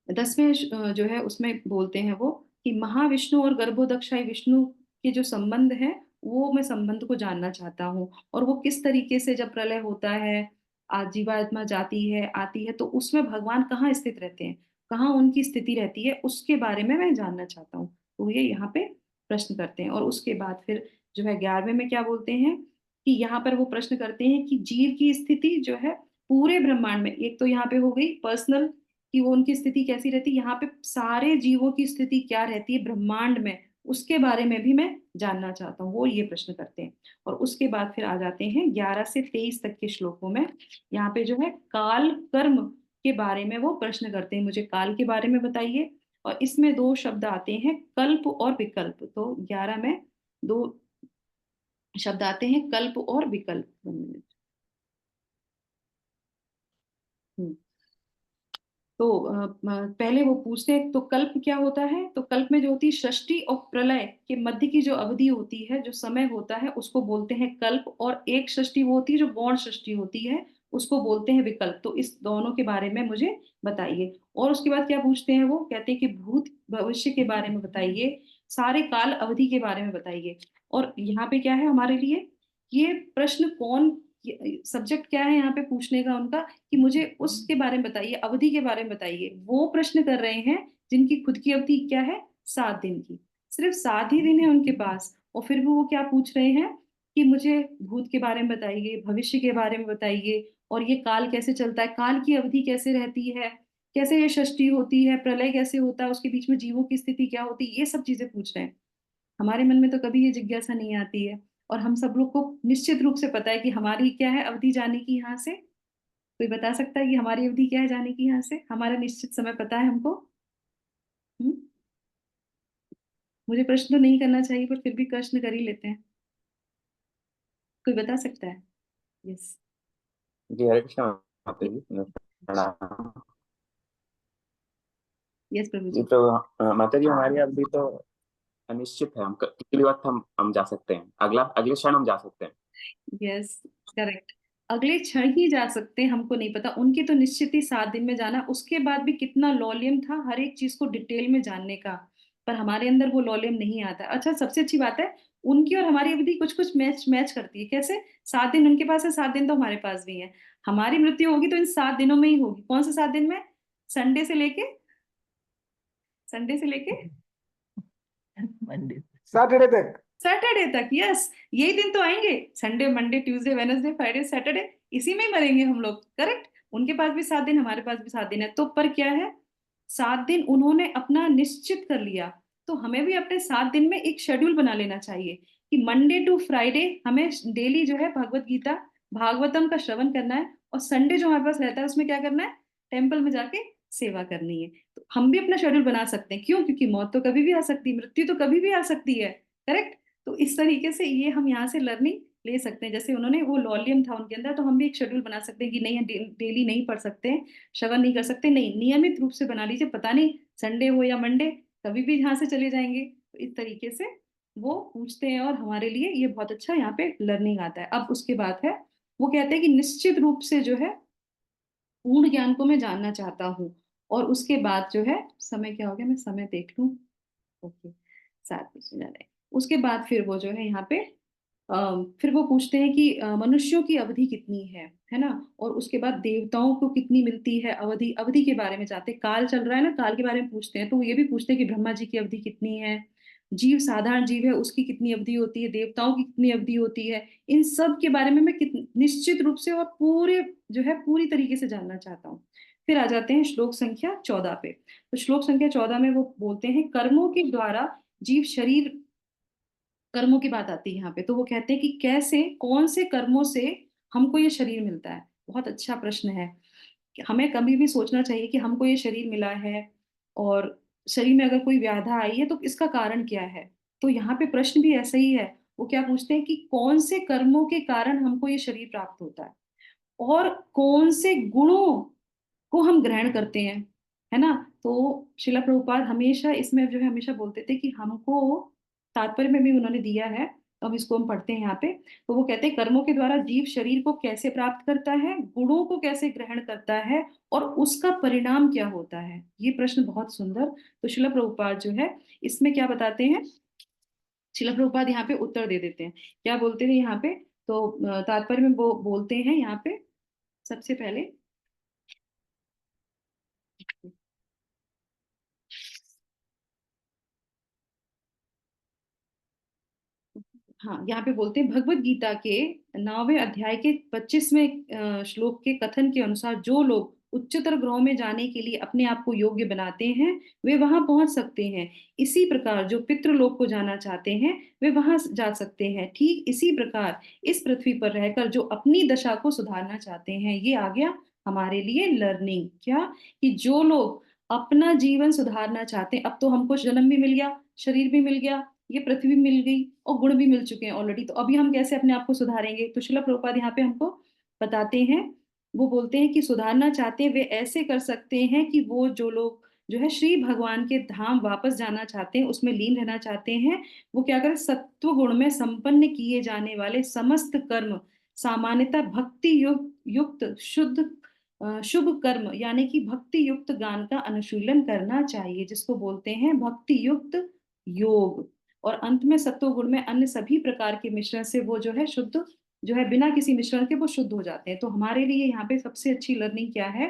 10वें जो है उसमें बोलते हैं वो कि महाविष्णु और गर्भोदक्षाई विष्णु के जो संबंध है, वो मैं संबंध को जानना चाहता हूँ। और वो किस तरीके से जब प्रलय होता है, जीवात्मा जाती है आती है, तो उसमें भगवान कहाँ स्थित रहते हैं, कहाँ उनकी स्थिति रहती है, उसके बारे में मैं जानना चाहता हूँ। तो ये यहाँ पे प्रश्न करते हैं। और उसके बाद फिर जो है 11वें में क्या बोलते हैं कि यहाँ पर वो प्रश्न करते हैं कि जीव की स्थिति जो है पूरे ब्रह्मांड में, एक तो यहाँ पे हो गई पर्सनल कि वो उनकी स्थिति कैसी रहती है, यहाँ पे सारे जीवों की स्थिति क्या रहती है ब्रह्मांड में, उसके बारे में भी मैं जानना चाहता हूँ। वो ये प्रश्न करते हैं। और उसके बाद फिर आ जाते हैं 11 से 23 तक के श्लोकों में। यहाँ पे जो है काल कर्म के बारे में वो प्रश्न करते हैं, मुझे काल के बारे में बताइए। और इसमें दो शब्द आते हैं, कल्प और विकल्प। तो 11 में दो शब्द आते हैं, कल्प और विकल्प। 1 मिनट। तो पहले वो पूछते हैं तो कल्प क्या होता है। तो कल्प में जो होती है सृष्टि और प्रलय के मध्य की जो अवधि होती है, जो समय होता है, उसको बोलते हैं कल्प। और एक सृष्टि वो होती है जो गौण सृष्टि होती है, उसको बोलते हैं विकल्प। तो इस दोनों के बारे में मुझे बताइए। और उसके बाद क्या पूछते हैं, वो कहते हैं कि भूत भविष्य के बारे में बताइए, सारे काल अवधि के बारे में बताइए। और यहाँ पे क्या है हमारे लिए, ये प्रश्न कौन, सब्जेक्ट क्या है यहाँ पे पूछने का उनका, कि मुझे उसके बारे में बताइए, अवधि के बारे में बताइए। वो प्रश्न कर रहे हैं जिनकी खुद की अवधि क्या है, 7 दिन की, सिर्फ 7 ही दिन है उनके पास। और फिर भी वो क्या पूछ रहे हैं कि मुझे भूत के बारे में बताइए, भविष्य के बारे में बताइए, और ये काल कैसे चलता है, काल की अवधि कैसे रहती है, कैसे ये सृष्टि होती है, प्रलय कैसे होता है, उसके बीच में जीवों की स्थिति क्या होती है, ये सब चीजें पूछ रहे हैं। हमारे मन में तो कभी ये जिज्ञासा नहीं आती है। और हम सब लोग को निश्चित रूप से पता है कि हमारी क्या है अवधि जाने की यहाँ से। कोई बता सकता है कि हमारी अवधि क्या है जाने की यहाँ से? हमारा निश्चित समय पता है हमको? हम्म? मुझे प्रश्न तो नहीं करना चाहिए, पर फिर भी प्रश्न कर ही लेते हैं। कोई बता सकता है? यस। जी हरे कृष्णा माता जी, प्रणाम। यस प्रभु जी जी। तो माता जी हमारी अवधि तो अनिश्चित है, हम किसी भी वक्त हम जा सकते हैं, अगले क्षण हम जा सकते हैं। Yes, correct. अगले क्षण ही जा सकते हैं, हमको नहीं पता। उनकी तो निश्चित ही 7 दिन में जाना, उसके बाद भी कितना लॉलियम था हर एक चीज को डिटेल में जानने का। पर हमारे अंदर वो लॉलियम नहीं आता। अच्छा, सबसे अच्छी बात है, उनकी और हमारी अवधि कुछ कुछ मैच मैच करती है। कैसे? 7 दिन उनके पास है, 7 दिन तो हमारे पास भी है। हमारी मृत्यु होगी तो इन 7 दिनों में ही होगी। कौन से 7 दिन में? संडे से लेके संडे से लेके मंडे सैटरडे तक। सैटरडे तक, यस। यही दिन तो आएंगे, Sunday Monday Tuesday Wednesday Friday Saturday, इसी में ही मरेंगे हम लोग, करेक्ट। उनके पास भी 7 दिन, हमारे पास भी 7 दिन है, तो पर क्या है, 7 दिन उन्होंने अपना निश्चित कर लिया, तो हमें भी अपने 7 दिन में एक शेड्यूल बना लेना चाहिए कि मंडे टू फ्राइडे हमें डेली जो है भगवत गीता भागवतम का श्रवण करना है, और संडे जो हमारे पास रहता है उसमें क्या करना है, टेम्पल में जाके सेवा करनी है। तो हम भी अपना शेड्यूल बना सकते हैं, क्यों, क्योंकि मौत तो कभी भी आ सकती है, मृत्यु तो कभी भी आ सकती है, करेक्ट। तो इस तरीके से ये हम यहाँ से लर्निंग ले सकते हैं, जैसे उन्होंने वो लॉलियम था उनके अंदर, तो हम भी एक शेड्यूल बना सकते हैं कि नहीं, डेली नहीं पढ़ सकते हैं, श्रवण नहीं कर सकते, नहीं, नियमित रूप से बना लीजिए, पता नहीं संडे हो या मंडे कभी भी यहाँ से चले जाएंगे। तो इस तरीके से वो पूछते हैं, और हमारे लिए ये बहुत अच्छा यहाँ पे लर्निंग आता है। अब उसके बाद है, वो कहते हैं कि निश्चित रूप से जो है पूर्ण ज्ञान को मैं जानना चाहता हूँ। और उसके बाद जो है, समय क्या हो गया, मैं समय देख लूं, ओके, 7 बजे जा रहे हैं। उसके बाद फिर वो जो है यहाँ पे फिर वो पूछते हैं कि मनुष्यों की अवधि कितनी है ना, और उसके बाद देवताओं को कितनी मिलती है अवधि, अवधि के बारे में जाते हैं, काल चल रहा है ना, काल के बारे में पूछते हैं, तो वो ये भी पूछते हैं कि ब्रह्मा जी की अवधि कितनी है, जीव साधारण जीव है उसकी कितनी अवधि होती है, देवताओं की कितनी अवधि होती है, इन सब के बारे में मैं निश्चित रूप से और पूरे जो है पूरी तरीके से जानना चाहता हूँ। फिर आ जाते हैं श्लोक संख्या 14 पे। तो श्लोक संख्या 14 में वो बोलते हैं कर्मों के द्वारा जीव शरीर, कर्मों की बात आती है यहाँ पे, तो वो कहते हैं कि कैसे, कौन से कर्मों से हमको ये शरीर मिलता है। बहुत अच्छा प्रश्न है कि हमें कभी भी सोचना चाहिए कि हमको ये शरीर मिला है, और शरीर में अगर कोई व्याधा आई है तो इसका कारण क्या है। तो यहाँ पे प्रश्न भी ऐसा ही है, वो क्या पूछते हैं कि कौन से कर्मों के कारण हमको ये शरीर प्राप्त होता है, और कौन से गुणों को हम ग्रहण करते हैं, है ना। तो शिला प्रभुपाद हमेशा इसमें जो है हमेशा बोलते थे कि हमको, तात्पर्य में भी उन्होंने दिया है, अब इसको हम पढ़ते हैं यहाँ पे। तो वो कहते हैं कर्मों के द्वारा जीव शरीर को कैसे प्राप्त करता है, गुणों को कैसे ग्रहण करता है, और उसका परिणाम क्या होता है। ये प्रश्न बहुत सुंदर। तो शिला प्रभुपाद जो है इसमें क्या बताते हैं, शिला प्रभुपाद यहाँ पे उत्तर दे देते हैं, क्या बोलते हैं यहाँ पे। तो तात्पर्य में वो बोलते हैं यहाँ पे सबसे पहले, हाँ यहाँ पे बोलते हैं भगवत गीता के 9वें अध्याय के 25वें श्लोक के कथन के अनुसार जो लोग उच्चतर ग्रहों में जाने के लिए अपने आप को योग्य बनाते हैं वे वहां पहुंच सकते हैं। इसी प्रकार जो पितृलोक को जाना चाहते हैं वे वहां जा सकते हैं। ठीक इसी प्रकार इस पृथ्वी पर रहकर जो अपनी दशा को सुधारना चाहते हैं, ये आ गया हमारे लिए लर्निंग, क्या, कि जो लोग अपना जीवन सुधारना चाहते हैं, अब तो हमको जन्म भी मिल गया, शरीर भी मिल गया, ये पृथ्वी मिल गई, और गुण भी मिल चुके हैं ऑलरेडी, तो अभी हम कैसे अपने आप को सुधारेंगे। तो शिला प्रभुपाद यहाँ पे हमको बताते हैं, वो बोलते हैं कि सुधारना चाहते हैं वे ऐसे कर सकते हैं कि वो जो लोग जो है श्री भगवान के धाम वापस जाना चाहते हैं, उसमें लीन रहना चाहते हैं, वो क्या करें, सत्व गुण में संपन्न किए जाने वाले समस्त कर्म सामान्यतः भक्ति युक्त शुद्ध शुभ कर्म यानी कि भक्ति युक्त ज्ञान का अनुशीलन करना चाहिए, जिसको बोलते हैं भक्ति युक्त योग। और अंत में सत्व गुण में अन्य सभी प्रकार के मिश्रण से वो जो है शुद्ध, जो है बिना किसी मिश्रण के वो शुद्ध हो जाते हैं। तो हमारे लिए यहाँ पे सबसे अच्छी लर्निंग क्या है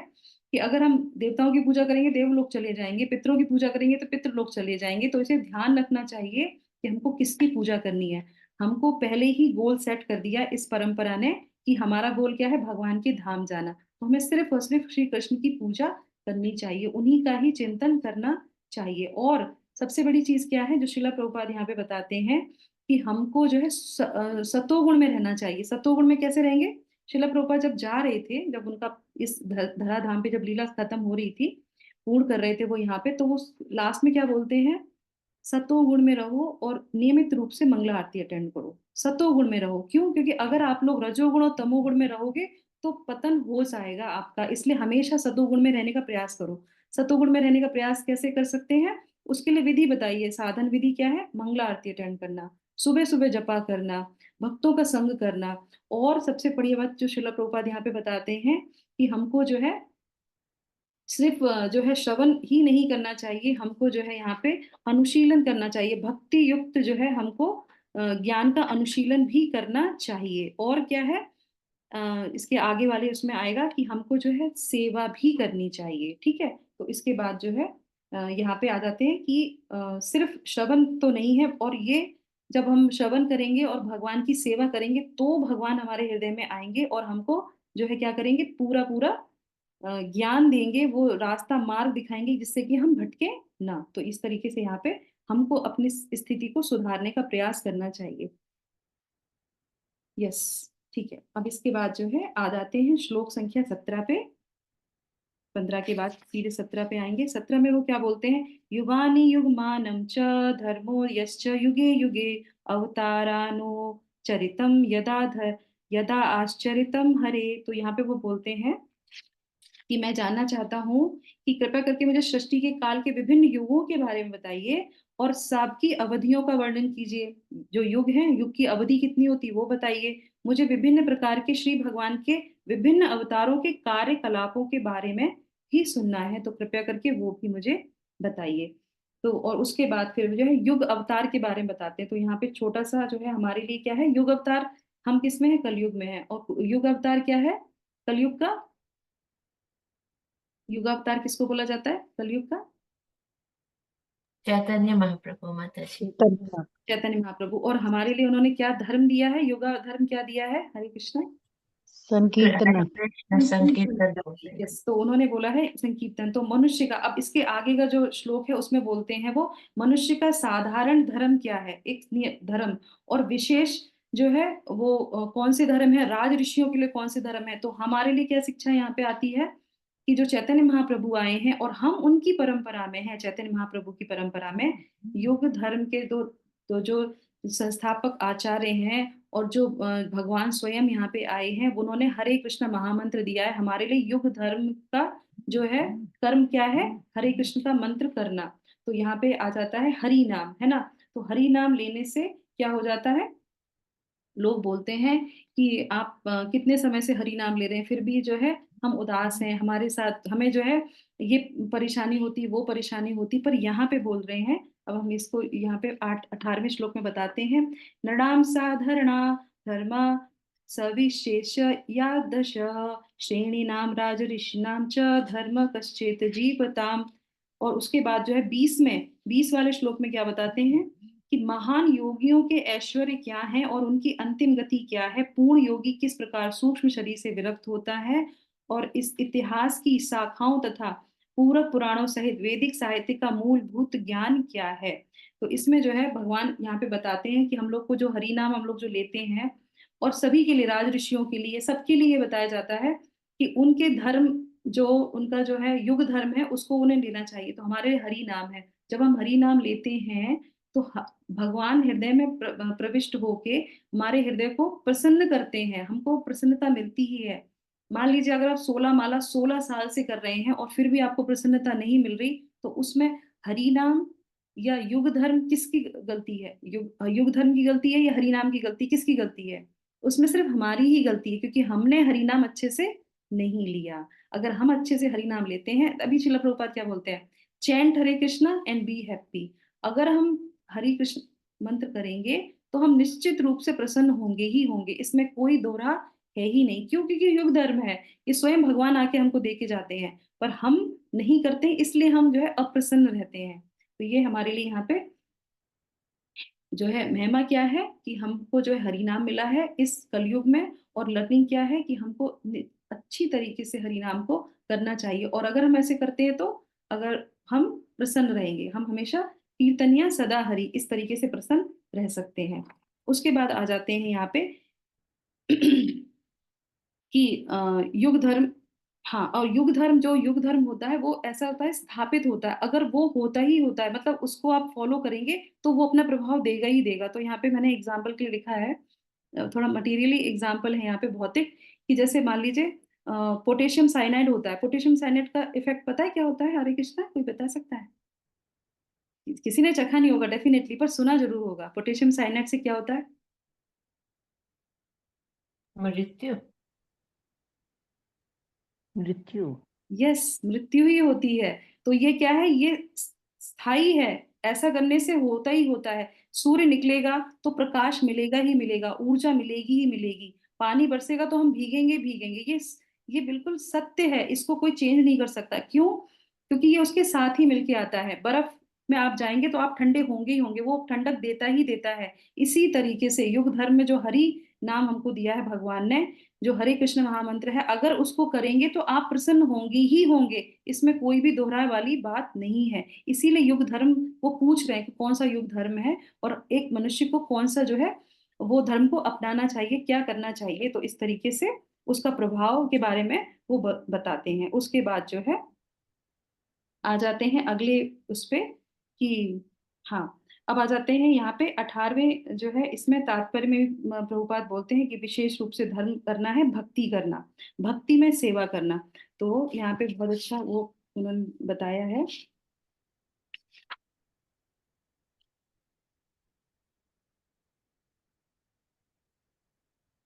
कि अगर हम देवताओं की पूजा करेंगे देवलोक चले जाएंगे, पितरों की पूजा करेंगे तो पितृलोक चले जाएंगे। तो इसे ध्यान रखना चाहिए कि हमको किसकी पूजा करनी है। हमको पहले ही गोल सेट कर दिया इस परंपरा ने कि हमारा गोल क्या है, भगवान के धाम जाना। तो हमें सिर्फ और सिर्फ श्री कृष्ण की पूजा करनी चाहिए, उन्हीं का ही चिंतन करना चाहिए। और सबसे बड़ी चीज क्या है जो शिला प्रभुपाद यहाँ पे बताते हैं कि हमको जो है सतोगुण में रहना चाहिए। सतोगुण में कैसे रहेंगे, शिला प्रभुपाद जब जा रहे थे, जब उनका इस धराधाम पे जब लीला खत्म हो रही थी, पूर्ण कर रहे थे वो यहाँ पे, तो वो लास्ट में क्या बोलते हैं, सतोगुण में रहो और नियमित रूप से मंगला आरती अटेंड करो। सतोगुण में रहो, क्यों, क्योंकि अगर आप लोग रजोगुण और तमोगुण में रहोगे तो पतन हो जाएगा आपका, इसलिए हमेशा सतोगुण में रहने का प्रयास करो। सतोगुण में रहने का प्रयास कैसे कर सकते हैं, उसके लिए विधि बताइए। साधन विधि क्या है, मंगला आरती अटेंड करना, सुबह सुबह जपा करना, भक्तों का संग करना। और सबसे बड़ी बात जो शिला प्रभुपाद यहाँ पे बताते हैं कि हमको जो है सिर्फ जो है श्रवण ही नहीं करना चाहिए, हमको जो है यहाँ पे अनुशीलन करना चाहिए, भक्ति युक्त जो है हमको ज्ञान का अनुशीलन भी करना चाहिए। और क्या है, इसके आगे वाले उसमें आएगा कि हमको जो है सेवा भी करनी चाहिए, ठीक है। तो इसके बाद जो है यहाँ पे आ जाते हैं कि सिर्फ श्रवण तो नहीं है, और ये जब हम श्रवण करेंगे और भगवान की सेवा करेंगे तो भगवान हमारे हृदय में आएंगे और हमको जो है क्या करेंगे, पूरा पूरा ज्ञान देंगे, वो रास्ता मार्ग दिखाएंगे जिससे कि हम भटके ना। तो इस तरीके से यहाँ पे हमको अपनी स्थिति को सुधारने का प्रयास करना चाहिए। यस, ठीक है। अब इसके बाद जो है आ जाते हैं श्लोक संख्या 17 पे। 15 के बाद सीधे 17 पे आएंगे। 17 में वो क्या बोलते हैं, युगानि युगमानं च धर्मो यश्च युगे युगे अवतारानो चरितम यदा आश्चर्यतम हरे। तो यहाँ पे वो बोलते हैं कि मैं जानना चाहता हूँ कि कृपया करके मुझे सृष्टि के काल के विभिन्न युगों के बारे में बताइए और सबकी अवधियों का वर्णन कीजिए। जो युग है, युग की अवधि कितनी होती है वो बताइए। मुझे विभिन्न प्रकार के श्री भगवान के विभिन्न अवतारों के कार्यकलापों के बारे में भी सुनना है, तो कृपया करके वो भी मुझे बताइए। तो और उसके बाद फिर जो है युग अवतार के बारे में बताते हैं। तो यहाँ पे छोटा सा जो है हमारे लिए क्या है, युग अवतार हम किस में है, कलयुग में है। और युग अवतार क्या है, कलयुग का युगावतार किसको बोला जाता है कलयुग का? चैतन्य महाप्रभु माता जी। चैतन्य महाप्रभु। और हमारे लिए उन्होंने क्या धर्म दिया है, योगा धर्म क्या दिया है, हरे कृष्ण? संकीर्तन। कृष्ण संकीर्तन। यस, तो उन्होंने बोला है संकीर्तन। तो मनुष्य का, अब इसके आगे का जो श्लोक है उसमें बोलते हैं वो मनुष्य का साधारण धर्म क्या है, एक धर्म, और विशेष जो है वो कौन से धर्म है, राज ऋषियों के लिए कौन से धर्म है। तो हमारे लिए क्या शिक्षा यहाँ पे आती है कि जो चैतन्य महाप्रभु आए हैं और हम उनकी परंपरा में हैं, चैतन्य महाप्रभु की परंपरा में युग धर्म के तो जो संस्थापक आचार्य हैं और जो भगवान स्वयं यहाँ पे आए हैं, उन्होंने हरे कृष्ण महामंत्र दिया है हमारे लिए। युग धर्म का जो है कर्म क्या है, हरे कृष्ण का मंत्र करना। तो यहाँ पे आ जाता है हरि नाम, है ना। तो हरि नाम लेने से क्या हो जाता है, लोग बोलते हैं कि आप कितने समय से हरि नाम ले रहे हैं, फिर भी जो है हम उदास हैं, हमारे साथ हमें जो है ये परेशानी होती, वो परेशानी होती। पर यहाँ पे बोल रहे हैं, अब हम इसको यहाँ पे 18वें श्लोक में बताते हैं, नृणाम साधारणा धर्मा सविशेष या दश श्रेणी नाम राज ऋषिनाम च धर्म कश्चित जीवताम। और उसके बाद जो है 20 वाले श्लोक में क्या बताते हैं कि महान योगियों के ऐश्वर्य क्या है और उनकी अंतिम गति क्या है, पूर्ण योगी किस प्रकार सूक्ष्म शरीर से विरक्त होता है, और इस इतिहास की शाखाओं तथा पूरक पुराणों सहित वैदिक साहित्य का मूलभूत ज्ञान क्या है। तो इसमें जो है भगवान यहाँ पे बताते हैं कि हम लोग को जो हरि नाम हम लोग जो लेते हैं, और सभी के लिए, राज ऋषियों के लिए, सबके लिए ये बताया जाता है कि उनके धर्म, जो उनका जो है युग धर्म है, उसको उन्हें लेना चाहिए। तो हमारे हरि नाम है, जब हम हरि नाम लेते हैं तो भगवान हृदय में प्रविष्ट होके हमारे हृदय को प्रसन्न करते हैं, हमको प्रसन्नता मिलती ही है। मान लीजिए अगर आप 16 माला 16 साल से कर रहे हैं और फिर भी आपको प्रसन्नता नहीं मिल रही, तो उसमें हरि नाम या युग धर्म किसकी गलती है, युग धर्म की गलती है या हरि नाम की गलती, किसकी गलती है? उसमें सिर्फ हमारी ही गलती है, क्योंकि हमने हरि नाम अच्छे से नहीं लिया। अगर हम अच्छे से हरि नाम लेते हैं, तभी श्रील प्रभुपाद क्या बोलते हैं, chant Hare Krishna and be happy. अगर हम हरि कृष्ण मंत्र करेंगे तो हम निश्चित रूप से प्रसन्न होंगे ही होंगे, इसमें कोई दोहरा है ही नहीं। क्यों? क्योंकि युग धर्म है, ये स्वयं भगवान आके हमको दे के जाते हैं, पर हम नहीं करते, इसलिए हम जो है अप्रसन्न रहते हैं। तो ये हमारे लिए यहाँ पे जो है महिमा क्या है कि हमको जो है हरि नाम मिला है इस कलयुग में, और लर्निंग क्या है कि हमको अच्छी तरीके से हरि नाम को करना चाहिए। और अगर हम ऐसे करते हैं तो अगर हम प्रसन्न रहेंगे, हम हमेशा कीर्तनिया सदा हरि, इस तरीके से प्रसन्न रह सकते हैं। उसके बाद आ जाते हैं यहाँ पे कि युग धर्म, हाँ, और युग धर्म, जो युग धर्म होता है वो ऐसा होता है, स्थापित होता है। अगर वो होता ही होता है, मतलब उसको आप फॉलो करेंगे तो वो अपना प्रभाव देगा ही देगा। तो यहाँ पे मैंने एग्जाम्पल के लिए लिखा है, थोड़ा मटेरियली एग्जाम्पल है यहाँ पे भौतिक, कि जैसे मान लीजिए पोटेशियम साइनाइड होता है। पोटेशियम साइनाइड का इफेक्ट पता है क्या होता है, हरे कृष्णा कोई बता सकता है? किसी ने चखा नहीं होगा डेफिनेटली, पर सुना जरूर होगा। पोटेशियम साइनाइड से क्या होता है? मृत्यु। मृत्यु। यस, मृत्यु ही होती है। तो ये क्या है, ये स्थायी है, ऐसा करने से होता ही होता है। सूर्य निकलेगा तो प्रकाश मिलेगा ही मिलेगा, ऊर्जा मिलेगी ही मिलेगी। पानी बरसेगा तो हम भीगेंगे भीगेंगे, ये बिल्कुल सत्य है, इसको कोई चेंज नहीं कर सकता। क्यों? क्योंकि ये उसके साथ ही मिलके आता है। बर्फ में आप जाएंगे तो आप ठंडे होंगे ही होंगे, वो ठंडक देता ही देता है। इसी तरीके से युग धर्म में जो हरि नाम हमको दिया है भगवान ने, जो हरे कृष्ण महामंत्र है, अगर उसको करेंगे तो आप प्रसन्न होंगे ही होंगे, इसमें कोई भी दोहराए वाली बात नहीं है। इसीलिए युग धर्म वो पूछ रहे हैं कि कौन सा युग धर्म है और एक मनुष्य को कौन सा जो है वो धर्म को अपनाना चाहिए, क्या करना चाहिए। तो इस तरीके से उसका प्रभाव के बारे में वो बताते हैं। उसके बाद जो है आ जाते हैं अगले उस पे कि हाँ, अब आ जाते हैं यहाँ पे 18वें जो है, इसमें तात्पर्य में भी प्रभुपाद बोलते हैं कि विशेष रूप से धर्म करना है, भक्ति करना, भक्ति में सेवा करना। तो यहाँ पे बहुत अच्छा वो उन्होंने बताया है।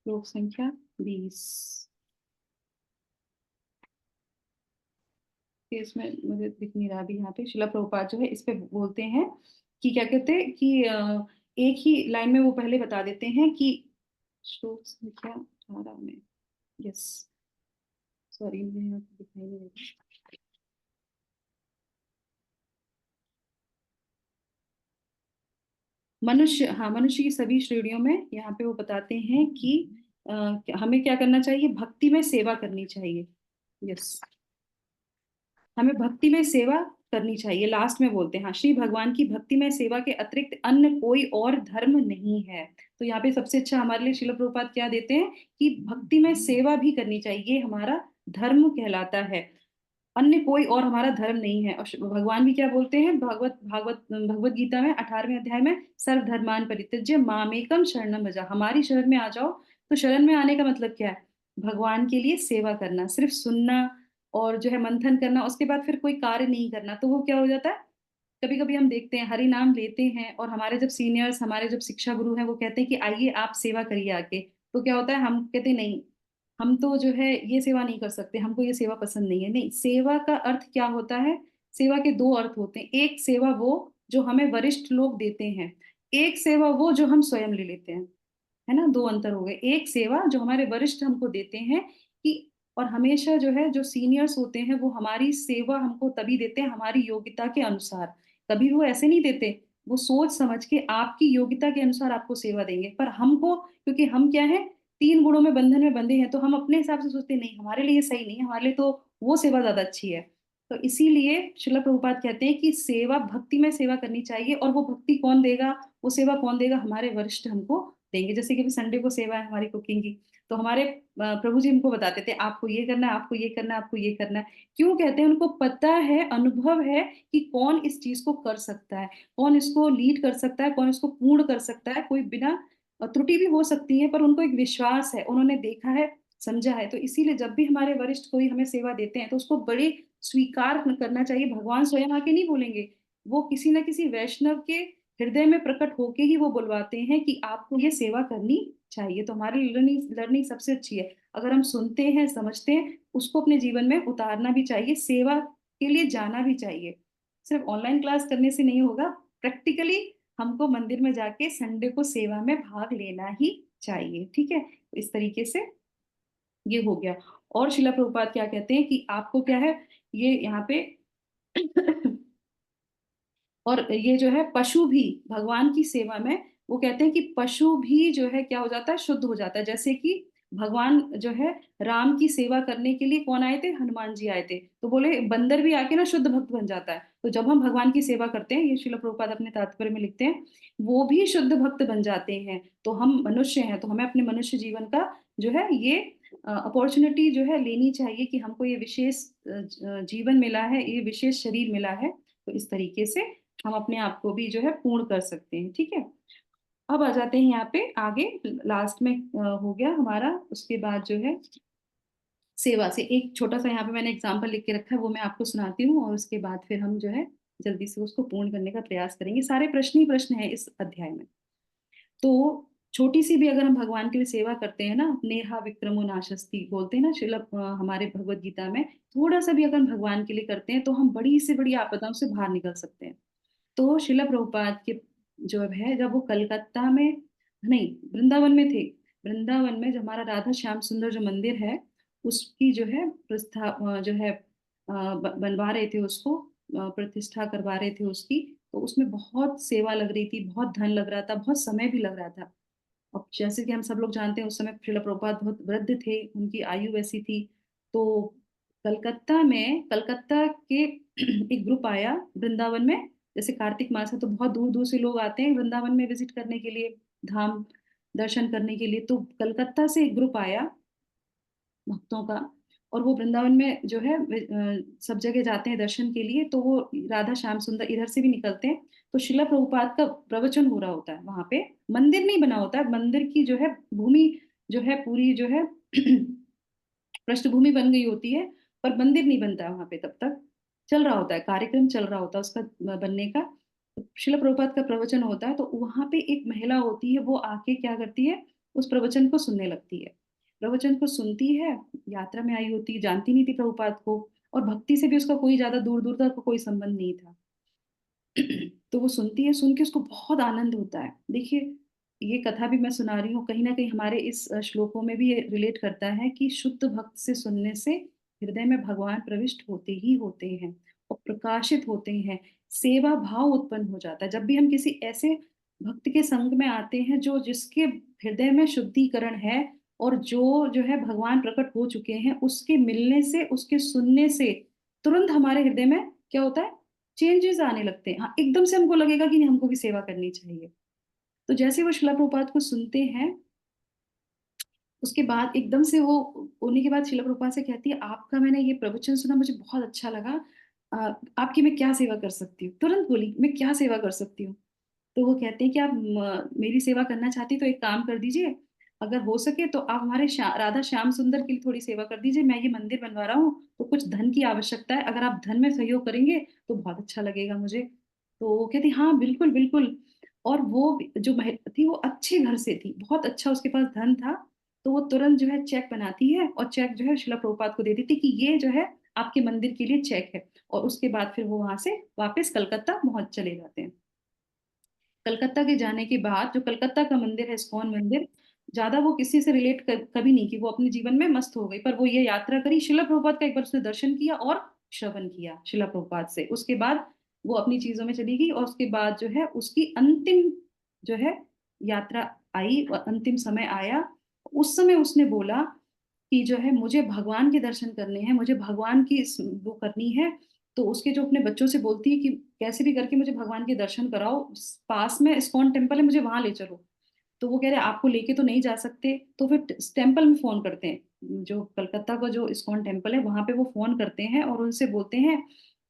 श्लोक संख्या 20, इसमें मुझे दिख नहीं रहा अभी। यहाँ पे शिला प्रभुपाद जो है इस पे बोलते हैं कि क्या कहते हैं कि एक ही लाइन में वो पहले बता देते हैं कि श्लोक संख्या 18 में, यस, सॉरी मुझे यहाँ पे दिखाई नहीं देता। मनुष्य, हाँ, मनुष्य की सभी श्रेणियों में यहाँ पे वो बताते हैं कि हमें क्या करना चाहिए, भक्ति में सेवा करनी चाहिए। यस, हमें भक्ति में सेवा करनी चाहिए। लास्ट में बोलते हैं हाँ, श्री भगवान की भक्ति में सेवा के अतिरिक्त अन्य कोई और धर्म नहीं है। तो यहाँ पे सबसे अच्छा हमारे लिए श्रील प्रभुपाद क्या देते हैं कि भक्ति में सेवा भी करनी चाहिए, ये हमारा धर्म कहलाता है, अन्य कोई और हमारा धर्म नहीं है। और भगवान भी क्या बोलते हैं भागवत भागवत भगवत गीता में 18वें अध्याय में, सर्व धर्मान परित्यज्य मामेकम शरणम भजा, हमारी शरण में आ जाओ। तो शरण में आने का मतलब क्या है, भगवान के लिए सेवा करना, सिर्फ सुनना और जो है मंथन करना, उसके बाद फिर कोई कार्य नहीं करना। तो वो क्या हो जाता है, कभी कभी हम देखते हैं हरि नाम लेते हैं और हमारे जब सीनियर्स, हमारे जब शिक्षा गुरु हैं, वो कहते हैं कि आइए आप सेवा करिए आके, तो क्या होता है, हम कहते हैं नहीं, हम तो जो है ये सेवा नहीं कर सकते, हमको ये सेवा पसंद नहीं है। नहीं, सेवा का अर्थ क्या होता है, सेवा के दो अर्थ होते हैं। एक सेवा वो जो हमें वरिष्ठ लोग देते हैं, एक सेवा वो जो हम स्वयं ले लेते हैं, है ना, दो अंतर हो गए। एक सेवा जो हमारे वरिष्ठ हमको देते हैं कि, और हमेशा जो है जो सीनियर्स होते हैं वो हमारी सेवा हमको तभी देते हैं हमारी योग्यता के अनुसार, कभी वो ऐसे नहीं देते, वो सोच समझ के आपकी योग्यता के अनुसार आपको सेवा देंगे। पर हमको, क्योंकि हम क्या है, तीन गुणों में बंधन में बंधे हैं, तो हम अपने हिसाब से सोचते हैं नहीं हमारे लिए सही नहीं है, हमारे लिए तो वो सेवा ज्यादा अच्छी है। तो इसीलिए श्रील प्रभुपाद कहते हैं कि सेवा, भक्ति में सेवा करनी चाहिए। और वो भक्ति कौन देगा, वो सेवा कौन देगा, हमारे वरिष्ठ हमको देंगे। जैसे कि अभी संडे को सेवा है हमारी कुकिंग की, तो हमारे प्रभु जी हमको बताते थे आपको ये करना है, आपको ये करना है, आपको ये करना है। क्यों कहते हैं, उनको पता है, अनुभव है कि कौन इस चीज को कर सकता है, कौन इसको लीड कर सकता है, कौन इसको पूर्ण कर सकता है। कोई बिना, त्रुटि भी हो सकती है पर उनको एक विश्वास है, उन्होंने देखा है, समझा है। तो इसीलिए जब भी हमारे वरिष्ठ कोई हमें सेवा देते हैं तो उसको बड़े स्वीकार करना चाहिए। भगवान स्वयं आके नहीं बोलेंगे, वो किसी ना किसी वैष्णव के हृदय में प्रकट होके ही वो बुलवाते हैं कि आपको ये सेवा करनी चाहिए। तो हमारी लर्निंग लर्निंग सबसे अच्छी है, अगर हम सुनते हैं, समझते हैं, उसको अपने जीवन में उतारना भी चाहिए, सेवा के लिए जाना भी चाहिए। सिर्फ ऑनलाइन क्लास करने से नहीं होगा, प्रैक्टिकली हमको मंदिर में जाके संडे को सेवा में भाग लेना ही चाहिए। ठीक है, तो इस तरीके से ये हो गया। और शिला प्रभुपाद क्या कहते हैं कि आपको क्या है, ये यहाँ पे और ये जो है पशु भी भगवान की सेवा में, वो कहते हैं कि पशु भी जो है क्या हो जाता है, शुद्ध हो जाता है। जैसे कि भगवान जो है राम की सेवा करने के लिए कौन आए थे, हनुमान जी आए थे, तो बोले बंदर भी आके ना शुद्ध भक्त बन जाता है। तो जब हम भगवान की सेवा करते हैं, ये श्रील प्रभुपाद अपने तात्पर्य में लिखते हैं, वो भी शुद्ध भक्त बन जाते हैं। तो हम मनुष्य हैं, तो हमें अपने मनुष्य जीवन का जो है ये अपॉर्चुनिटी जो है लेनी चाहिए कि हमको ये विशेष जीवन मिला है, ये विशेष शरीर मिला है। तो इस तरीके से हम अपने आप को भी जो है पूर्ण कर सकते हैं। ठीक है, अब आ जाते हैं यहाँ पे आगे, लास्ट में हो गया हमारा। उसके बाद जो है सेवा से एक छोटा सा यहाँ पे मैंने एग्जांपल लिख के रखा है, वो मैं आपको सुनाती हूँ और उसके बाद फिर हम जो है जल्दी से उसको पूर्ण करने का प्रयास करेंगे। सारे प्रश्न ही प्रश्न है इस अध्याय में। तो छोटी सी भी अगर हम भगवान के लिए सेवा करते हैं ना, नेहा विक्रमो नाशस्ति बोलते हैं ना शिल हमारे भगवत गीता में, थोड़ा सा भी अगर हम भगवान के लिए करते हैं तो हम बड़ी से बड़ी आपदाओं से बाहर निकल सकते हैं। तो शिला प्रभुपाद के जो है, जब वो कलकत्ता में, नहीं, वृंदावन में थे, वृंदावन में जो हमारा राधा श्याम सुंदर जो मंदिर है, उसकी जो है प्रस्ताव जो है बनवा रहे थे उसको, प्रतिष्ठा करवा रहे थे उसकी, तो उसमें बहुत सेवा लग रही थी, बहुत धन लग रहा था, बहुत समय भी लग रहा था। अब जैसे कि हम सब लोग जानते हैं उस समय श्रील प्रभुपाद बहुत वृद्ध थे, उनकी आयु वैसी थी। तो कलकत्ता के एक ग्रुप आया वृंदावन में। जैसे कार्तिक मास है तो बहुत दूर दूर से लोग आते हैं वृंदावन में विजिट करने के लिए, धाम दर्शन करने के लिए। तो कलकत्ता से एक ग्रुप आया भक्तों का, और वो वृंदावन में जो है सब जगह जाते हैं दर्शन के लिए। तो वो राधा श्याम सुंदर इधर से भी निकलते हैं, तो शिला प्रभुपाद का प्रवचन हो रहा होता है वहां पे। मंदिर नहीं बना होता है, मंदिर की जो है भूमि जो है पूरी जो है पृष्ठभूमि बन गई होती है, पर मंदिर नहीं बनता है वहां पे। तब तक चल रहा होता है, कार्यक्रम चल रहा होता है उसका बनने का। शिला प्रभुपाद का प्रवचन होता है, तो वहां पे एक महिला होती है, वो आके क्या करती है, उस प्रवचन को सुनने लगती है। प्रवचन को सुनती है, यात्रा में आई होती है, जानती नहीं थी प्रभुपाद को, और भक्ति से भी उसका कोई ज्यादा दूर दूर तक कोई संबंध नहीं था। तो वो सुनती है, सुन के उसको बहुत आनंद होता है। देखिए, ये कथा भी मैं सुना रही हूँ, कहीं ना कहीं हमारे इस श्लोकों में भी ये रिलेट करता है कि शुद्ध भक्त से सुनने से हृदय में भगवान प्रविष्ट होते ही होते हैं और प्रकाशित होते हैं। सेवा भाव उत्पन्न हो जाता है जब भी हम किसी ऐसे भक्त के संग में आते हैं जो जिसके हृदय में शुद्धिकरण है, और जो है भगवान प्रकट हो चुके हैं। उसके मिलने से, उसके सुनने से तुरंत हमारे हृदय में क्या होता है, चेंजेस आने लगते हैं। हाँ, एकदम से हमको लगेगा कि नहीं, हमको भी सेवा करनी चाहिए। तो जैसे वो शिला प्रभुपाद को सुनते हैं, उसके बाद एकदम से वो होने के बाद शिला प्रभुपाद से कहती है, आपका मैंने ये प्रवचन सुना, मुझे बहुत अच्छा लगा। आपकी मैं क्या सेवा कर सकती हूँ? तुरंत बोली, मैं क्या सेवा कर सकती हूँ? तो वो कहते हैं कि आप मेरी सेवा करना चाहती तो एक काम कर दीजिए, अगर हो सके तो आप हमारे राधा श्याम सुंदर के लिए थोड़ी सेवा कर दीजिए। मैं ये मंदिर बनवा रहा हूँ तो कुछ धन की आवश्यकता है, अगर आप धन में सहयोग करेंगे तो बहुत अच्छा लगेगा मुझे। तो वो कहती हाँ बिल्कुल बिल्कुल। और वो जो महिला थी वो अच्छे घर से थी, बहुत अच्छा उसके पास धन था। तो वो तुरंत जो है चेक बनाती है, और चेक जो है शिला प्रभुपाद को दे देती कि ये जो है आपके मंदिर के लिए चेक है। और उसके बाद फिर वो वहां से वापस कलकत्ता पहुंच चले जाते हैं। कलकत्ता के जाने के बाद जो कलकत्ता का मंदिर है, इस्कॉन मंदिर, ज्यादा वो किसी से रिलेट कभी नहीं की, वो अपने जीवन में मस्त हो गई। पर वो ये यात्रा करी, शिला प्रभुपाद का एक बार उसने दर्शन किया और श्रवण किया शिला प्रभुपाद से। उसके बाद वो अपनी चीजों में चली गई, और उसके बाद जो है उसकी अंतिम जो है यात्रा आई, अंतिम समय आया। उस समय उसने बोला कि जो है मुझे भगवान के दर्शन करने हैं, मुझे भगवान की वो करनी है। तो उसके जो अपने बच्चों से बोलती है कि कैसे भी करके मुझे भगवान के दर्शन कराओ, पास में इस्कॉन टेम्पल है, मुझे वहां ले चलो। तो वो कह रहे आपको लेके तो नहीं जा सकते। तो फिर टेम्पल में फोन करते हैं, जो कलकत्ता का जो इस्कॉन टेम्पल है वहां पे वो फोन करते हैं और उनसे बोलते हैं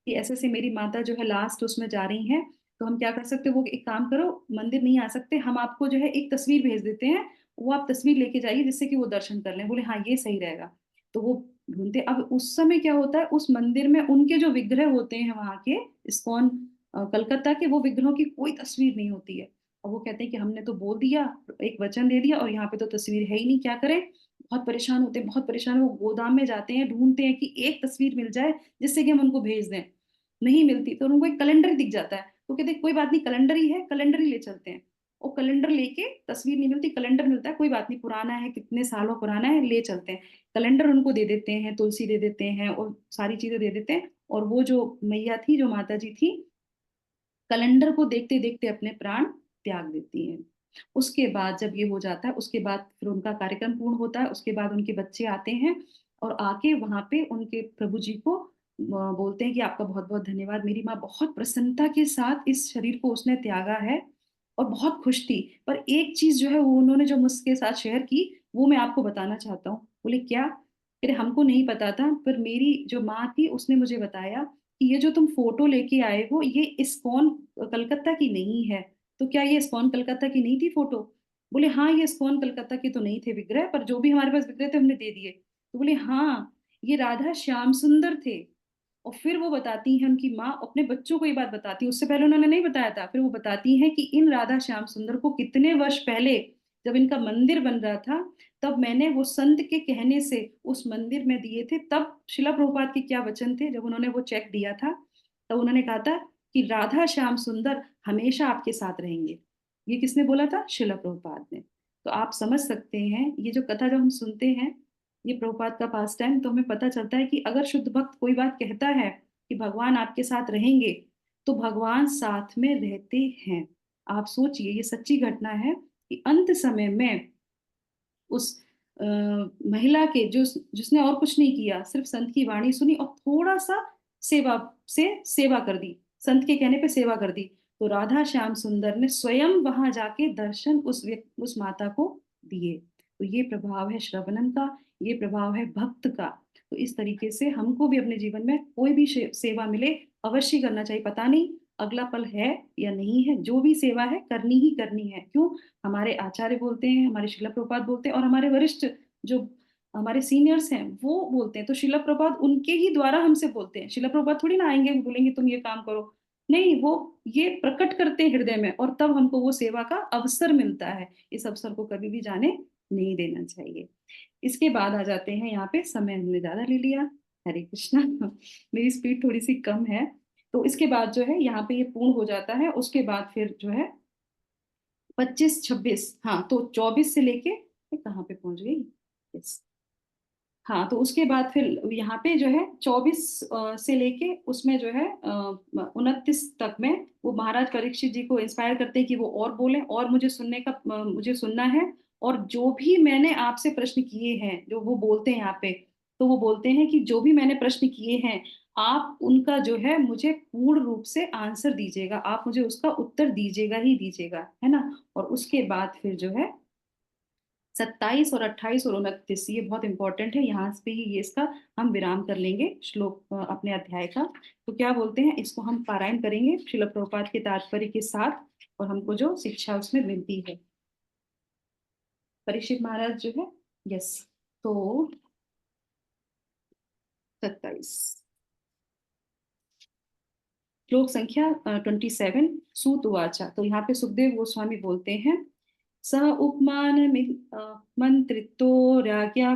कि ऐसे से मेरी माता जो है लास्ट उसमें जा रही हैं, तो हम क्या कर सकते हैं? वो एक काम करो, मंदिर नहीं आ सकते, हम आपको जो है एक तस्वीर भेज देते हैं, वो आप तस्वीर लेके जाइए जिससे कि वो दर्शन कर लें। बोले हाँ ये सही रहेगा। तो वो ढूंढते, अब उस समय क्या होता है, उस मंदिर में उनके जो विग्रह होते हैं वहां के इस्कॉन कलकत्ता के, वो विग्रहों की कोई तस्वीर नहीं होती है। और वो कहते हैं कि हमने तो बोल दिया, एक वचन दे दिया, और यहाँ पे तो तस्वीर है ही नहीं, क्या करें? बहुत परेशान होते हैं, बहुत परेशान। वो गोदाम में जाते हैं, ढूंढते हैं कि एक तस्वीर मिल जाए जिससे कि हम उनको भेज दें। नहीं मिलती, तो उनको एक कैलेंडर दिख जाता है, तो कहते हैं कोई बात नहीं, कैलेंडर ही है, कैलेंडर ही ले चलते हैं। वो कैलेंडर लेके, तस्वीर नहीं मिलती, कैलेंडर मिलता है, कोई बात नहीं, पुराना है, कितने सालों पुराना है, ले चलते हैं। कैलेंडर उनको दे देते हैं, तुलसी दे देते हैं और सारी चीजें दे देते हैं। और वो जो मैया थी, जो माता जी थी, कैलेंडर को देखते देखते अपने प्राण त्याग देती हैं। उसके बाद जब ये हो जाता है, उसके बाद फिर उनका कार्यक्रम पूर्ण होता है। उसके बाद उनके बच्चे आते हैं और आके वहां पे उनके प्रभु जी को बोलते हैं कि आपका बहुत बहुत धन्यवाद, मेरी माँ बहुत प्रसन्नता के साथ इस शरीर को उसने त्यागा है और बहुत खुश थी। पर एक चीज जो है वो उन्होंने जो मुझके साथ शेयर की, वो मैं आपको बताना चाहता हूँ। बोले क्या? फिर हमको नहीं पता था, पर मेरी जो माँ थी उसने मुझे बताया कि ये जो तुम फोटो लेके आए हो, ये इस्कॉन कलकत्ता की नहीं है। तो क्या ये इस्कॉन कलकत्ता की नहीं थी फोटो? बोले हाँ, ये इस्कॉन कलकत्ता के तो नहीं थे विग्रह, पर जो भी हमारे पास विग्रह थे हमने दे दिए। तो बोले हाँ, ये राधा श्याम सुंदर थे। और फिर वो बताती हैं, उनकी माँ अपने बच्चों को ये बात बताती है, उससे पहले उन्होंने नहीं बताया था। फिर वो बताती हैं कि इन राधा श्याम सुंदर को कितने वर्ष पहले, जब इनका मंदिर बन रहा था, तब मैंने वो संत के कहने से उस मंदिर में दिए थे। तब शिला प्रभुपाद के क्या वचन थे, जब उन्होंने वो चेक दिया था, तब उन्होंने कहा था कि राधा श्याम सुंदर हमेशा आपके साथ रहेंगे। ये किसने बोला था? शिला प्रभुपाद ने। तो आप समझ सकते हैं, ये जो कथा जब हम सुनते हैं ये प्रभुपाद का पास टाइम। तो हमें पता चलता है कि अगर शुद्ध भक्त कोई बात कहता है कि भगवान आपके साथ रहेंगे, तो भगवान साथ में रहते हैं। आप सोचिए, ये सच्ची घटना है कि अंत समय में उस महिला के जिसने और कुछ नहीं किया, सिर्फ संत की वाणी सुनी और थोड़ा सा सेवा सेवा कर दी, संत के कहने पे सेवा कर दी, तो राधा श्याम सुंदर ने स्वयं वहां जाके दर्शन उस माता को दिए। तो ये प्रभाव है श्रवणन का, ये प्रभाव है भक्त का। तो इस तरीके से हमको भी अपने जीवन में कोई भी सेवा मिले अवश्य करना चाहिए। पता नहीं अगला पल है या नहीं है, जो भी सेवा है करनी ही करनी है। क्यों? हमारे आचार्य बोलते हैं, हमारे शिला प्रभुपाद बोलते हैं, और हमारे वरिष्ठ जो हमारे सीनियर्स हैं वो बोलते हैं। तो शिला प्रभुपाद उनके ही द्वारा हमसे बोलते हैं। शिला प्रभुपाद थोड़ी ना आएंगे बोलेंगे तुम ये काम करो, नहीं, वो ये प्रकट करते हैं हृदय में, और तब हमको वो सेवा का अवसर मिलता है। इस अवसर को कभी भी जाने नहीं देना चाहिए। इसके बाद आ जाते हैं यहाँ पे, समय हमने ज्यादा ले लिया, हरे कृष्णा मेरी स्पीड थोड़ी सी कम है। तो इसके बाद जो है यहाँ पे ये पूर्ण हो जाता है। उसके बाद फिर जो है 25-26, हाँ, तो 24 से लेके मैं कहाँ पे पहुंच गई, यस, हाँ, तो उसके बाद फिर यहाँ पे जो है 24 से लेके उसमें जो है 29 तक में वो महाराज परीक्षित जी को इंस्पायर करते हैं कि वो और बोलें, और मुझे सुनना है। और जो भी मैंने आपसे प्रश्न किए हैं, जो वो बोलते हैं यहाँ पे, तो वो बोलते हैं कि जो भी मैंने प्रश्न किए हैं, आप उनका जो है मुझे पूर्ण रूप से आंसर दीजिएगा, आप मुझे उसका उत्तर दीजिएगा ही दीजिएगा, है ना। और उसके बाद फिर जो है 27 और 28 और 29, ये बहुत इंपॉर्टेंट है। यहाँ पे ही ये इसका हम विराम कर लेंगे श्लोक अपने अध्याय का। तो क्या बोलते हैं, इसको हम पारायण करेंगे श्रील प्रभुपाद के तात्पर्य के साथ, और हमको जो शिक्षा उसमें मिलती है। परीक्षित महाराज जो है, यस, तो 27 श्लोक संख्या 27, सूत उवाचा। तो यहाँ पे सुखदेव गोस्वामी बोलते हैं, स उपमान मंत्रितो राज्ञा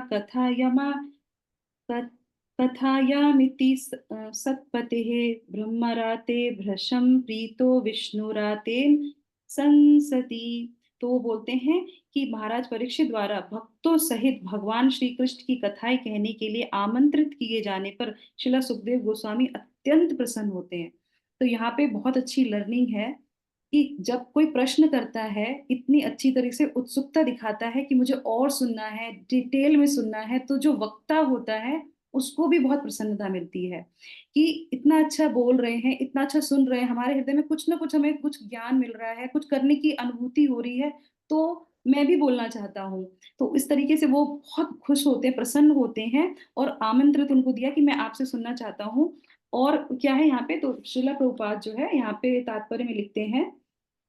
कथायामिति सत्पतेः ब्रह्मराते भृशं प्रीतो विष्णुरातेन संसति। तो वो बोलते हैं कि महाराज परीक्षित द्वारा भक्तों सहित भगवान श्री कृष्ण की कथाएं कहने के लिए आमंत्रित किए जाने पर श्रीला सुखदेव गोस्वामी अत्यंत प्रसन्न होते हैं। तो यहाँ पे बहुत अच्छी लर्निंग है कि जब कोई प्रश्न करता है, इतनी अच्छी तरह से उत्सुकता दिखाता है कि मुझे और सुनना है, डिटेल में सुनना है, तो जो वक्ता होता है उसको भी बहुत प्रसन्नता मिलती है कि इतना अच्छा बोल रहे हैं, इतना अच्छा सुन रहे हैं, हमारे हृदय में कुछ ना कुछ, हमें कुछ ज्ञान मिल रहा है, कुछ करने की अनुभूति हो रही है, तो मैं भी बोलना चाहता हूँ। तो इस तरीके से वो बहुत खुश होते हैं, प्रसन्न होते हैं, और आमंत्रित उनको दिया कि मैं आपसे सुनना चाहता हूँ। और क्या है यहाँ पे, तो श्रीला प्रभुपाद जो है यहाँ पे तात्पर्य में लिखते हैं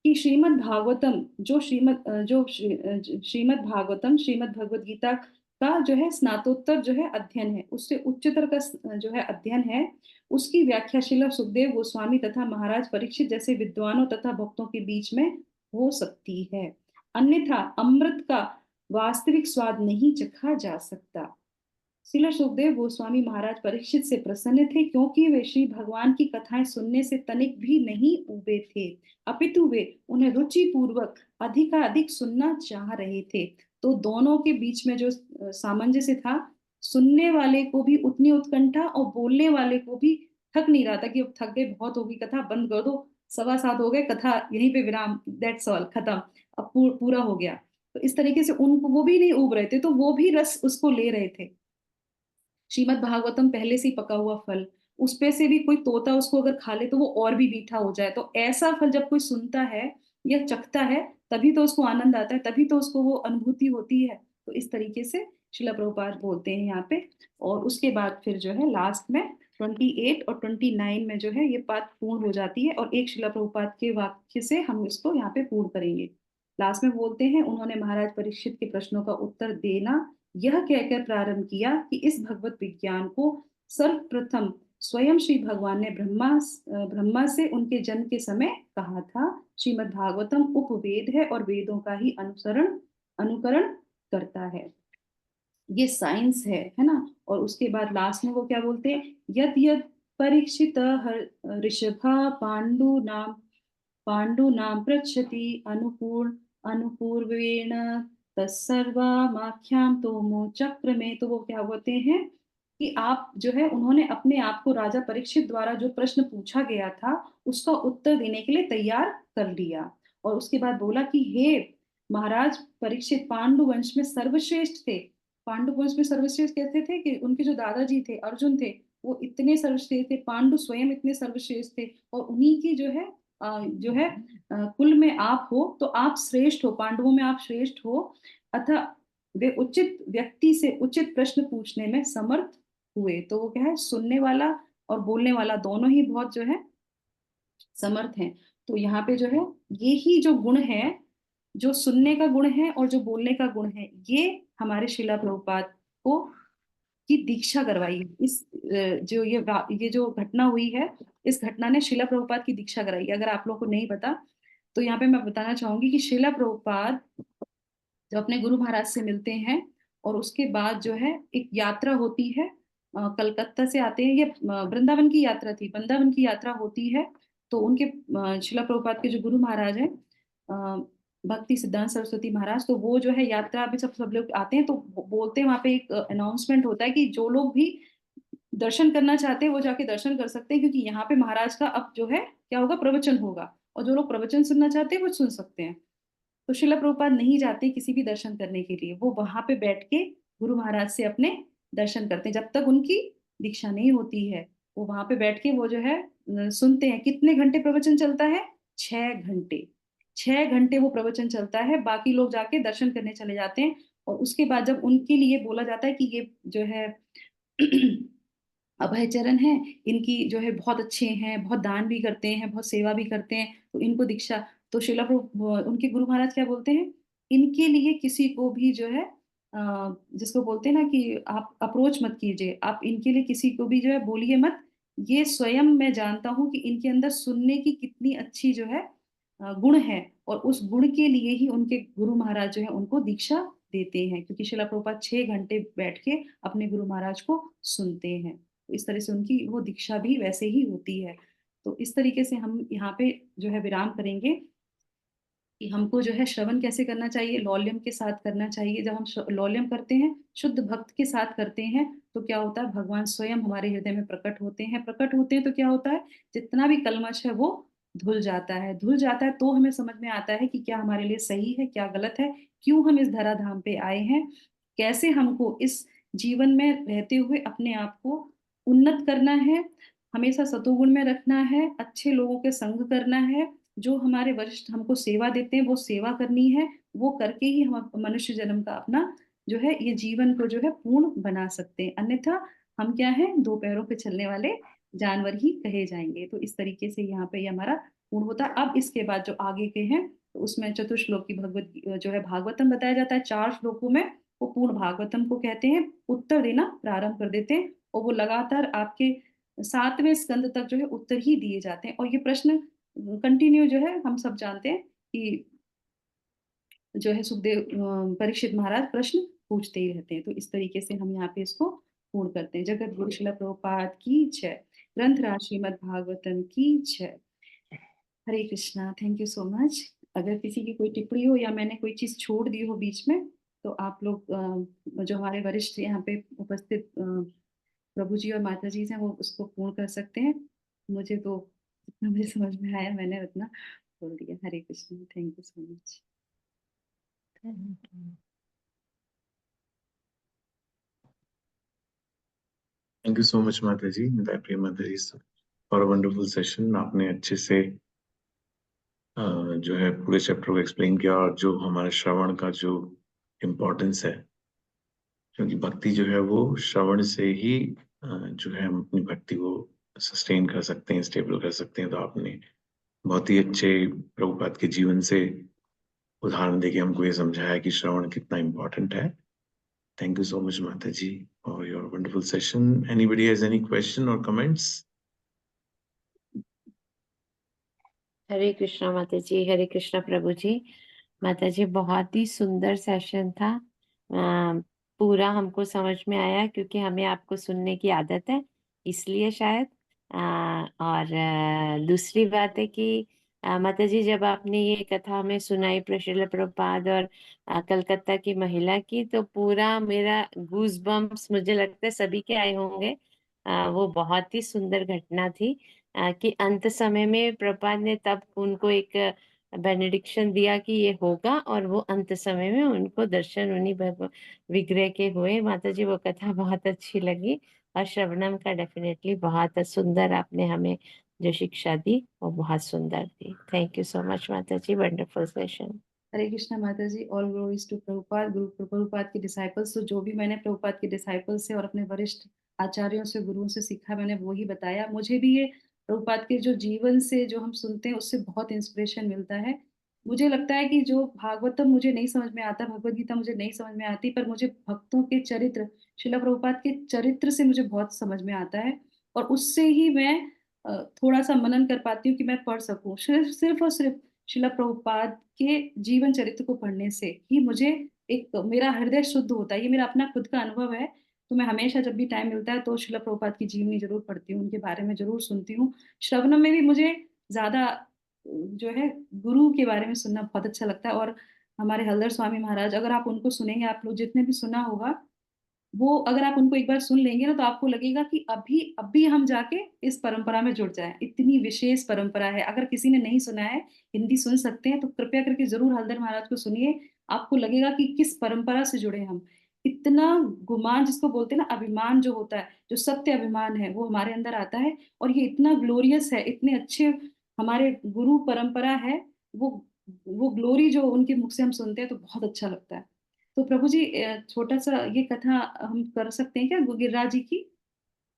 कि श्रीमद् भागवतम श्रीमद् भागवतम श्रीमद् भगवद गीता का जो है स्नातोत्तर जो है अध्ययन है, उससे उच्चतर का जो है अध्ययन है, उसकी व्याख्या श्रील सुखदेव गोस्वामी तथा महाराज परीक्षित जैसे विद्वानों तथा भक्तों के बीच में हो सकती है, अन्यथा अमृत का वास्तविक स्वाद नहीं चखा जा सकता। श्रील सुखदेव गोस्वामी महाराज परीक्षित से प्रसन्न थे, क्योंकि वे श्री भगवान की कथाएं सुनने से तनिक भी नहीं ऊबे थे, अपितु वे उन्हें रुचि पूर्वक अधिकाधिक सुनना चाह रहे थे। तो दोनों के बीच में जो सामंजस्य था, सुनने वाले को भी उतनी उत्कंठा और बोलने वाले को भी थक नहीं रहा था कि अब थक गए, बहुत होगी कथा, बंद कर दो, 7:15 हो गए, कथा यहीं पे विराम, दैट्स ऑल, खत्म, अब पूरा हो गया। तो इस तरीके से उनको, वो भी नहीं ऊब रहे थे, तो वो भी रस उसको ले रहे थे। श्रीमद् भागवतम पहले से ही पका हुआ फल, उस पे से भी कोई तोता उसको अगर खा ले तो वो और भी मीठा हो जाए। तो ऐसा फल जब कोई सुनता है या चखता है, तभी तो उसको आनंद आता है, तभी तो उसको वो अनुभूति होती है। तो इस तरीके से शिला प्रभुपाद बोलते हैं यहाँ पे। और उसके बाद फिर जो है लास्ट में 28 और 29 में जो है ये बात पूर्ण हो जाती है, और एक शिला प्रभुपाद के वाक्य से हम इसको यहाँ पे पूर्ण करेंगे। लास्ट में बोलते हैं, उन्होंने महाराज परीक्षित के प्रश्नों का उत्तर देना यह कहकर प्रारंभ किया कि इस भगवत विज्ञान को सर्वप्रथम स्वयं श्री भगवान ने ब्रह्मा से उनके जन्म के समय कहा था। श्रीमद् भागवतम उपवेद है और वेदों का ही अनुकरण करता है, ये साइंस है ना। और उसके बाद लास्ट में वो क्या बोलते हैं, यद यद परीक्षित ऋषभा पांडु नाम पृच्छति अनुपूर्वेण तत्सर्वमाख्यां तोमो चक्र में। तो वो क्या बोलते हैं कि आप जो है, उन्होंने अपने आप को राजा परीक्षित द्वारा जो प्रश्न पूछा गया था उसका उत्तर देने के लिए तैयार कर लिया। और उसके बाद बोला कि हे महाराज परीक्षित, पांडु वंश में सर्वश्रेष्ठ थे। पांडु वंश में सर्वश्रेष्ठ कहते थे कि उनके जो दादाजी थे अर्जुन थे, वो इतने सर्वश्रेष्ठ थे, पांडु स्वयं इतने सर्वश्रेष्ठ थे, और उन्हीं की कुल में आप हो, तो आप श्रेष्ठ हो, पांडवों में आप श्रेष्ठ हो। अतः वे उचित व्यक्ति से उचित प्रश्न पूछने में समर्थ हुए। तो वो क्या है, सुनने वाला और बोलने वाला दोनों ही बहुत जो है समर्थ हैं। तो यहाँ पे जो है, ये ही जो गुण है, जो सुनने का गुण है और जो बोलने का गुण है, ये हमारे शिला प्रभुपाद को की दीक्षा करवाई है। जो ये जो घटना हुई है, इस घटना ने शिला प्रभुपाद की दीक्षा कराई। अगर आप लोगों को नहीं पता तो यहाँ पे मैं बताना चाहूंगी कि शिला प्रभुपाद जब अपने गुरु महाराज से मिलते हैं और उसके बाद जो है एक यात्रा होती है, कलकत्ता से आते हैं, ये वृंदावन की यात्रा थी, वृंदावन की यात्रा होती है। तो उनके शिला प्रभुपाद के जो गुरु महाराज हैं, भक्ति सिद्धांत सरस्वती महाराज, तो वो जो है यात्रा में सब लोग आते हैं, तो बोलते हैं, वहां पे एक अनाउंसमेंट होता है कि जो लोग भी दर्शन करना चाहते हैं वो जाके दर्शन कर सकते हैं, क्योंकि यहाँ पे महाराज का अब जो है क्या होगा, प्रवचन होगा, और जो लोग प्रवचन सुनना चाहते हैं वो सुन सकते हैं। तो शिला प्रभुपाद नहीं जाते किसी भी दर्शन करने के लिए, वो वहां पे बैठ के गुरु महाराज से अपने दर्शन करते हैं। जब तक उनकी दीक्षा नहीं होती है, वो वहां पे बैठ के वो जो है सुनते हैं। कितने घंटे प्रवचन चलता है? 6 घंटे। 6 घंटे वो प्रवचन चलता है, बाकी लोग जाके दर्शन करने चले जाते हैं। और उसके बाद जब उनके लिए बोला जाता है कि ये जो है अभयचरण है, इनकी जो है बहुत अच्छे हैं, बहुत दान भी करते हैं, बहुत सेवा भी करते हैं, तो इनको दीक्षा। तो शिला प्रभु उनके गुरु महाराज क्या बोलते हैं, इनके लिए किसी को भी जो है जिसको बोलते हैं ना कि आप अप्रोच मत कीजिए, आप इनके लिए किसी को भी जो है बोलिए मत। ये स्वयं मैं जानता हूँ कि इनके अंदर सुनने की कितनी अच्छी जो है गुण है, और उस गुण के लिए ही उनके गुरु महाराज जो है उनको दीक्षा देते हैं, क्योंकि शिला प्रभुपाद 6 घंटे बैठ के अपने गुरु महाराज को सुनते हैं। तो इस तरह से उनकी वो दीक्षा भी वैसे ही होती है। तो इस तरीके से हम यहाँ पे जो है विराम करेंगे कि हमको जो है श्रवण कैसे करना चाहिए, लौल्यम के साथ करना चाहिए। जब हम लौल्यम करते हैं, शुद्ध भक्त के साथ करते हैं, तो क्या होता है, भगवान स्वयं हमारे हृदय में प्रकट होते हैं। प्रकट होते हैं तो क्या होता है, जितना भी कलमश है वो धुल जाता है। धुल जाता है तो हमें समझ में आता है कि क्या हमारे लिए सही है, क्या गलत है, क्यों हम इस धराधाम पे आए हैं, कैसे हमको इस जीवन में रहते हुए अपने आप को उन्नत करना है, हमेशा सतोगुण में रखना है, अच्छे लोगों के संग करना है, जो हमारे वरिष्ठ हमको सेवा देते हैं वो सेवा करनी है। वो करके ही हम मनुष्य जन्म का अपना जो है ये जीवन को जो है पूर्ण बना सकते हैं, अन्यथा हम क्या है, 2 पैरों पे चलने वाले जानवर ही कहे जाएंगे। तो इस तरीके से यहाँ पे ये हमारा पूर्ण होता है। अब इसके बाद जो आगे के हैं, तो उसमें चतुश्लोक की भगवत जो है भागवतम बताया जाता है। 4 श्लोकों में वो पूर्ण भागवतम को कहते हैं, उत्तर देना प्रारंभ कर देते हैं, और वो लगातार आपके 7वें स्कंद तक जो है उत्तर ही दिए जाते हैं। और ये प्रश्न कंटिन्यू जो है, हम सब जानते हैं कि जो है सुखदेव परीक्षित महाराज प्रश्न पूछते ही रहते हैं। तो इस तरीके से हम यहाँ पे इसको पूर्ण करते हैं। जगत गुरु शिला प्रभुपाद की जय। ग्रंथ राज श्रीमद् भागवतम की जय। Hare Krishna. Thank you so much. अगर किसी की कोई टिप्पणी हो या मैंने कोई चीज छोड़ दी हो बीच में, तो आप लोग जो हमारे वरिष्ठ यहाँ पे उपस्थित प्रभु जी और माता जी हैं, वो उसको पूर्ण कर सकते हैं। मुझे तो जितना मुझे समझ में आया मैंने उतना बोल दिया। Hare Krishna. Thank you so much. Thank you so much Mata ji, Mata ji, for a wonderful session. आपने अच्छे से जो है पूरे चैप्टर को एक्सप्लेन किया, और जो हमारे श्रवण का जो इम्पोर्टेंस है, क्योंकि भक्ति जो है वो श्रवण से ही जो है हम अपनी भक्ति को सस्टेन कर सकते हैं, स्टेबल कर सकते हैं। तो आपने बहुत ही अच्छे प्रभुपाद के जीवन से उदाहरण देके हमको ये समझाया कि श्रवण कितना इम्पोर्टेंट है। Thank you so much Mata ji for your wonderful session. Anybody has any question और कमेंट्स? हरे कृष्णा माता जी, हरे कृष्णा प्रभु जी। माता जी बहुत ही सुंदर सेशन था। पूरा हमको समझ में आया, क्योंकि हमें आपको सुनने की आदत है, इसलिए शायद। और दूसरी बात है कि माता जी, जब आपने ये कथा हमें सुनाई श्रील प्रभुपाद और कलकत्ता की महिला की, तो पूरा मेरा गूज बम्प्स मुझे लगता है सभी के आए होंगे। वो बहुत ही सुंदर घटना थी कि अंत समय में प्रभुपाद ने तब उनको एक बेनेडिक्शन दिया कि ये होगा, और वो अंत समय में उनको दर्शन उन्हीं विग्रह के हुए। माता जी, वो कथा बहुत अच्छी लगी, और श्रवणम का डेफिनेटली बहुत सुंदर आपने हमें जो शिक्षा दी वो बहुत सुंदर थी। Thank you so much Mata ji, wonderful session. Hare Krishna Mata ji. All glories to Prabhupada. गुरु प्रभुपाद के डिसाइपल्स, तो जो भी मैंने प्रभुपाद के डिसाइपल से और अपने वरिष्ठ आचार्यों से, गुरुओं से सीखा, मैंने वो ही बताया। मुझे भी ये प्रभुपाद के जो जीवन से जो हम सुनते हैं उससे बहुत इंस्पिरेशन मिलता है। मुझे लगता है कि जो भागवतम मुझे नहीं समझ में आता, भगवत गीता मुझे नहीं समझ में आती, पर मुझे भक्तों के चरित्र, शिला प्रभुपाद के चरित्र से मुझे बहुत समझ में आता है, और उससे ही मैं थोड़ा सा मनन कर पाती हूँ कि मैं पढ़ सकूं। सिर्फ और सिर्फ शिला प्रभुपाद के जीवन चरित्र को पढ़ने से ही मुझे एक मेरा हृदय शुद्ध होता है। ये मेरा अपना खुद का अनुभव है। तो मैं हमेशा जब भी टाइम मिलता है तो शिला प्रभुपाद की जीवनी जरूर पढ़ती हूँ, उनके बारे में जरूर सुनती हूँ। श्रवणम में भी मुझे ज्यादा जो है गुरु के बारे में सुनना बहुत अच्छा लगता है। और हमारे हल्दर स्वामी महाराज, अगर आप उनको सुनेंगे, आप लोग जितने भी सुना होगा, वो अगर आप उनको एक बार सुन लेंगे ना, तो आपको लगेगा कि अभी अभी हम जाके इस परंपरा में जुड़ जाएं। इतनी विशेष परंपरा है। अगर किसी ने नहीं सुना है, हिंदी सुन सकते हैं, तो कृपया करके जरूर हल्दर महाराज को सुनिए। आपको लगेगा कि किस परंपरा से जुड़े हम। इतना गुमान जिसको बोलते हैं ना, अभिमान जो होता है, जो सत्य अभिमान है, वो हमारे अंदर आता है। और ये इतना ग्लोरियस है, इतने अच्छे हमारे गुरु परंपरा है। वो वो ग्लोरी जो उनके मुख से हम सुनते हैं तो बहुत अच्छा लगता है। तो प्रभु जी, छोटा सा ये कथा हम कर सकते हैं क्या गिरिराज जी की?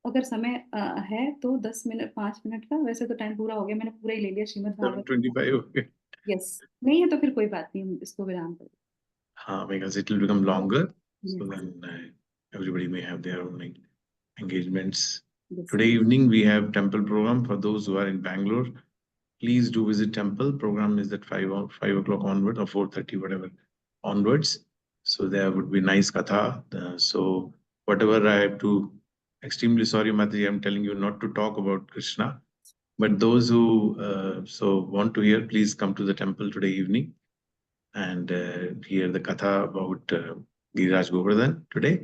अगर समय है तो 10 मिनट, 5 मिनट का। वैसे तो टाइम पूरा हो गया, मैंने पूरा ही ले लिया श्रीमद् भागवत। 7:25 हो गए. यस, नहीं है तो फिर कोई बात नहीं, हम इसको विराम कर Because it will become longer, so दें। then everybody may have their own engagements. Yes, Today evening we have temple program for those who are in Bangalore. Please do visit temple. Program is at 5 o'clock onward, or 4:30, whatever onwards. So there would be nice katha. So whatever I have to, extremely sorry, Mataji, I'm telling you not to talk about Krishna. But those who want to hear, please come to the temple today evening and hear the katha about Giriraj Govardhan today.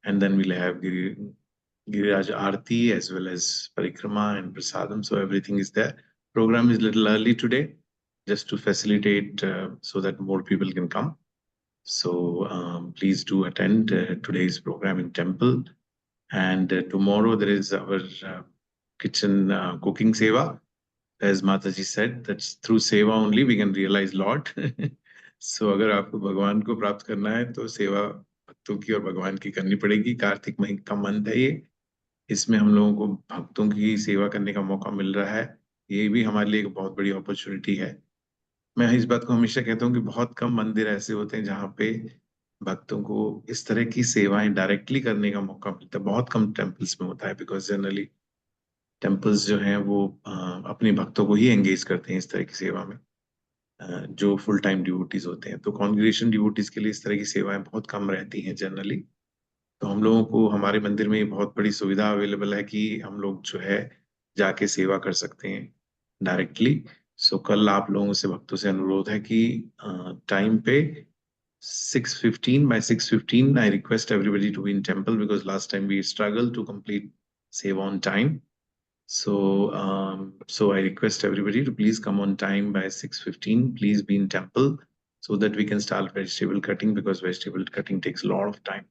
And then we'll have Giriraj Aarti as well as Parikrama and Prasadam. So everything is there. Program is a little early today, just to facilitate so that more people can come. So please do attend today's program in temple. And tomorrow there is our kitchen cooking seva. As Mataji said, that's through seva only we can realize Lord. So अगर आपको भगवान को प्राप्त करना है तो सेवा भक्तों की और भगवान की करनी पड़ेगी। कार्तिक महीने का मंथ है ये, इसमें हम लोगों को भक्तों की सेवा करने का मौका मिल रहा है। ये भी हमारे लिए एक बहुत बड़ी अपॉर्चुनिटी है। मैं इस बात को हमेशा कहता हूँ कि बहुत कम मंदिर ऐसे होते हैं जहाँ पे भक्तों को इस तरह की सेवाएं डायरेक्टली करने का मौका मिलता है। बहुत कम टेम्पल्स में होता है, बिकॉज जनरली टेम्पल्स जो हैं वो अपने भक्तों को ही एंगेज करते हैं इस तरह की सेवा में, जो फुल टाइम डिवोटीज होते हैं। तो कॉन्ग्रेगेशन डिवोटीज के लिए इस तरह की सेवाएं बहुत कम रहती हैं जनरली। तो हम लोगों को हमारे मंदिर में बहुत बड़ी सुविधा अवेलेबल है कि हम लोग जो है जाके सेवा कर सकते हैं डायरेक्टली। सो कल आप लोगों से, भक्तों से अनुरोध है कि टाइम पे 6:15, by 6:15 I request everybody to be in temple, because last time we struggled to complete seva on time. So I request everybody to please come on time by 6:15. Please be in temple so that we can start vegetable cutting, because vegetable cutting takes a lot of time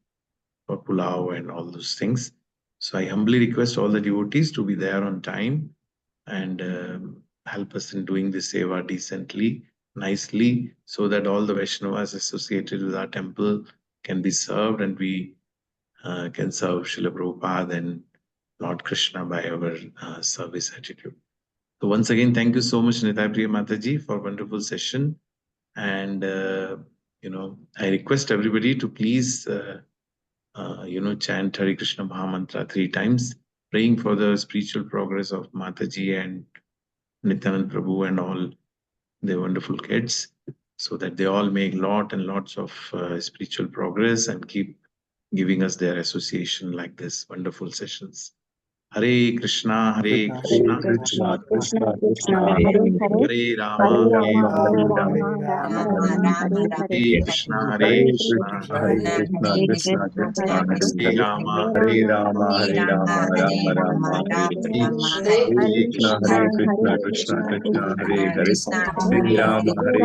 for pulao and all those things. So I humbly request all the devotees to be there on time and help us in doing this seva decently, nicely, so that all the Vaishnavas associated with our temple can be served, and we can serve Srila Prabhupada and Lord Krishna by our service attitude. So once again, thank you so much, Nitai Priya Mataji, for a wonderful session. And, I request everybody to please, chant Hare Krishna Mahamantra 3 times, praying for the spiritual progress of Mataji and Nityanand Prabhu and all the wonderful kids, so that they all make lot and lots of spiritual progress and keep giving us their association like this wonderful sessions. Hare Krishna Krishna Krishna Krishna Krishna Hare Hare Hare Ram Hare Hare Ram Ram Hare Ram Ram Ram Ram Ram Ram Hare Hare Hare Hare Krishna Hare Krishna Krishna Krishna Hare Krishna Krishna Krishna Hare Hare Krishna Ram Hare Ram Hare Ram Ram Ram Hare Hare Hare Krishna Hare Krishna Krishna Krishna Krishna Hare Hare Krishna Hare Ram Hare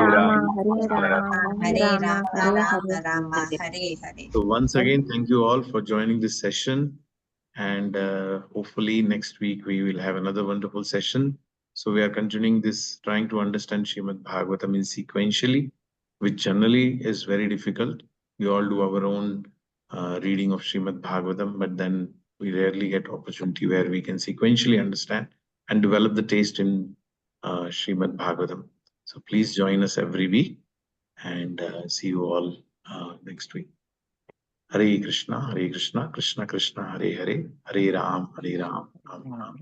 Ram Hare Hare So once again, thank you all for joining this session. And hopefully next week we will have another wonderful session. So we are continuing this, trying to understand Srimad Bhagavatam in sequentially, which generally is very difficult. We all do our own reading of Srimad Bhagavatam, but then we rarely get opportunity where we can sequentially understand and develop the taste in Srimad Bhagavatam. So please join us every week and see you all next week. Hare Krishna, Krishna Krishna, Hare Hare, Hare Ram, Ram Ram.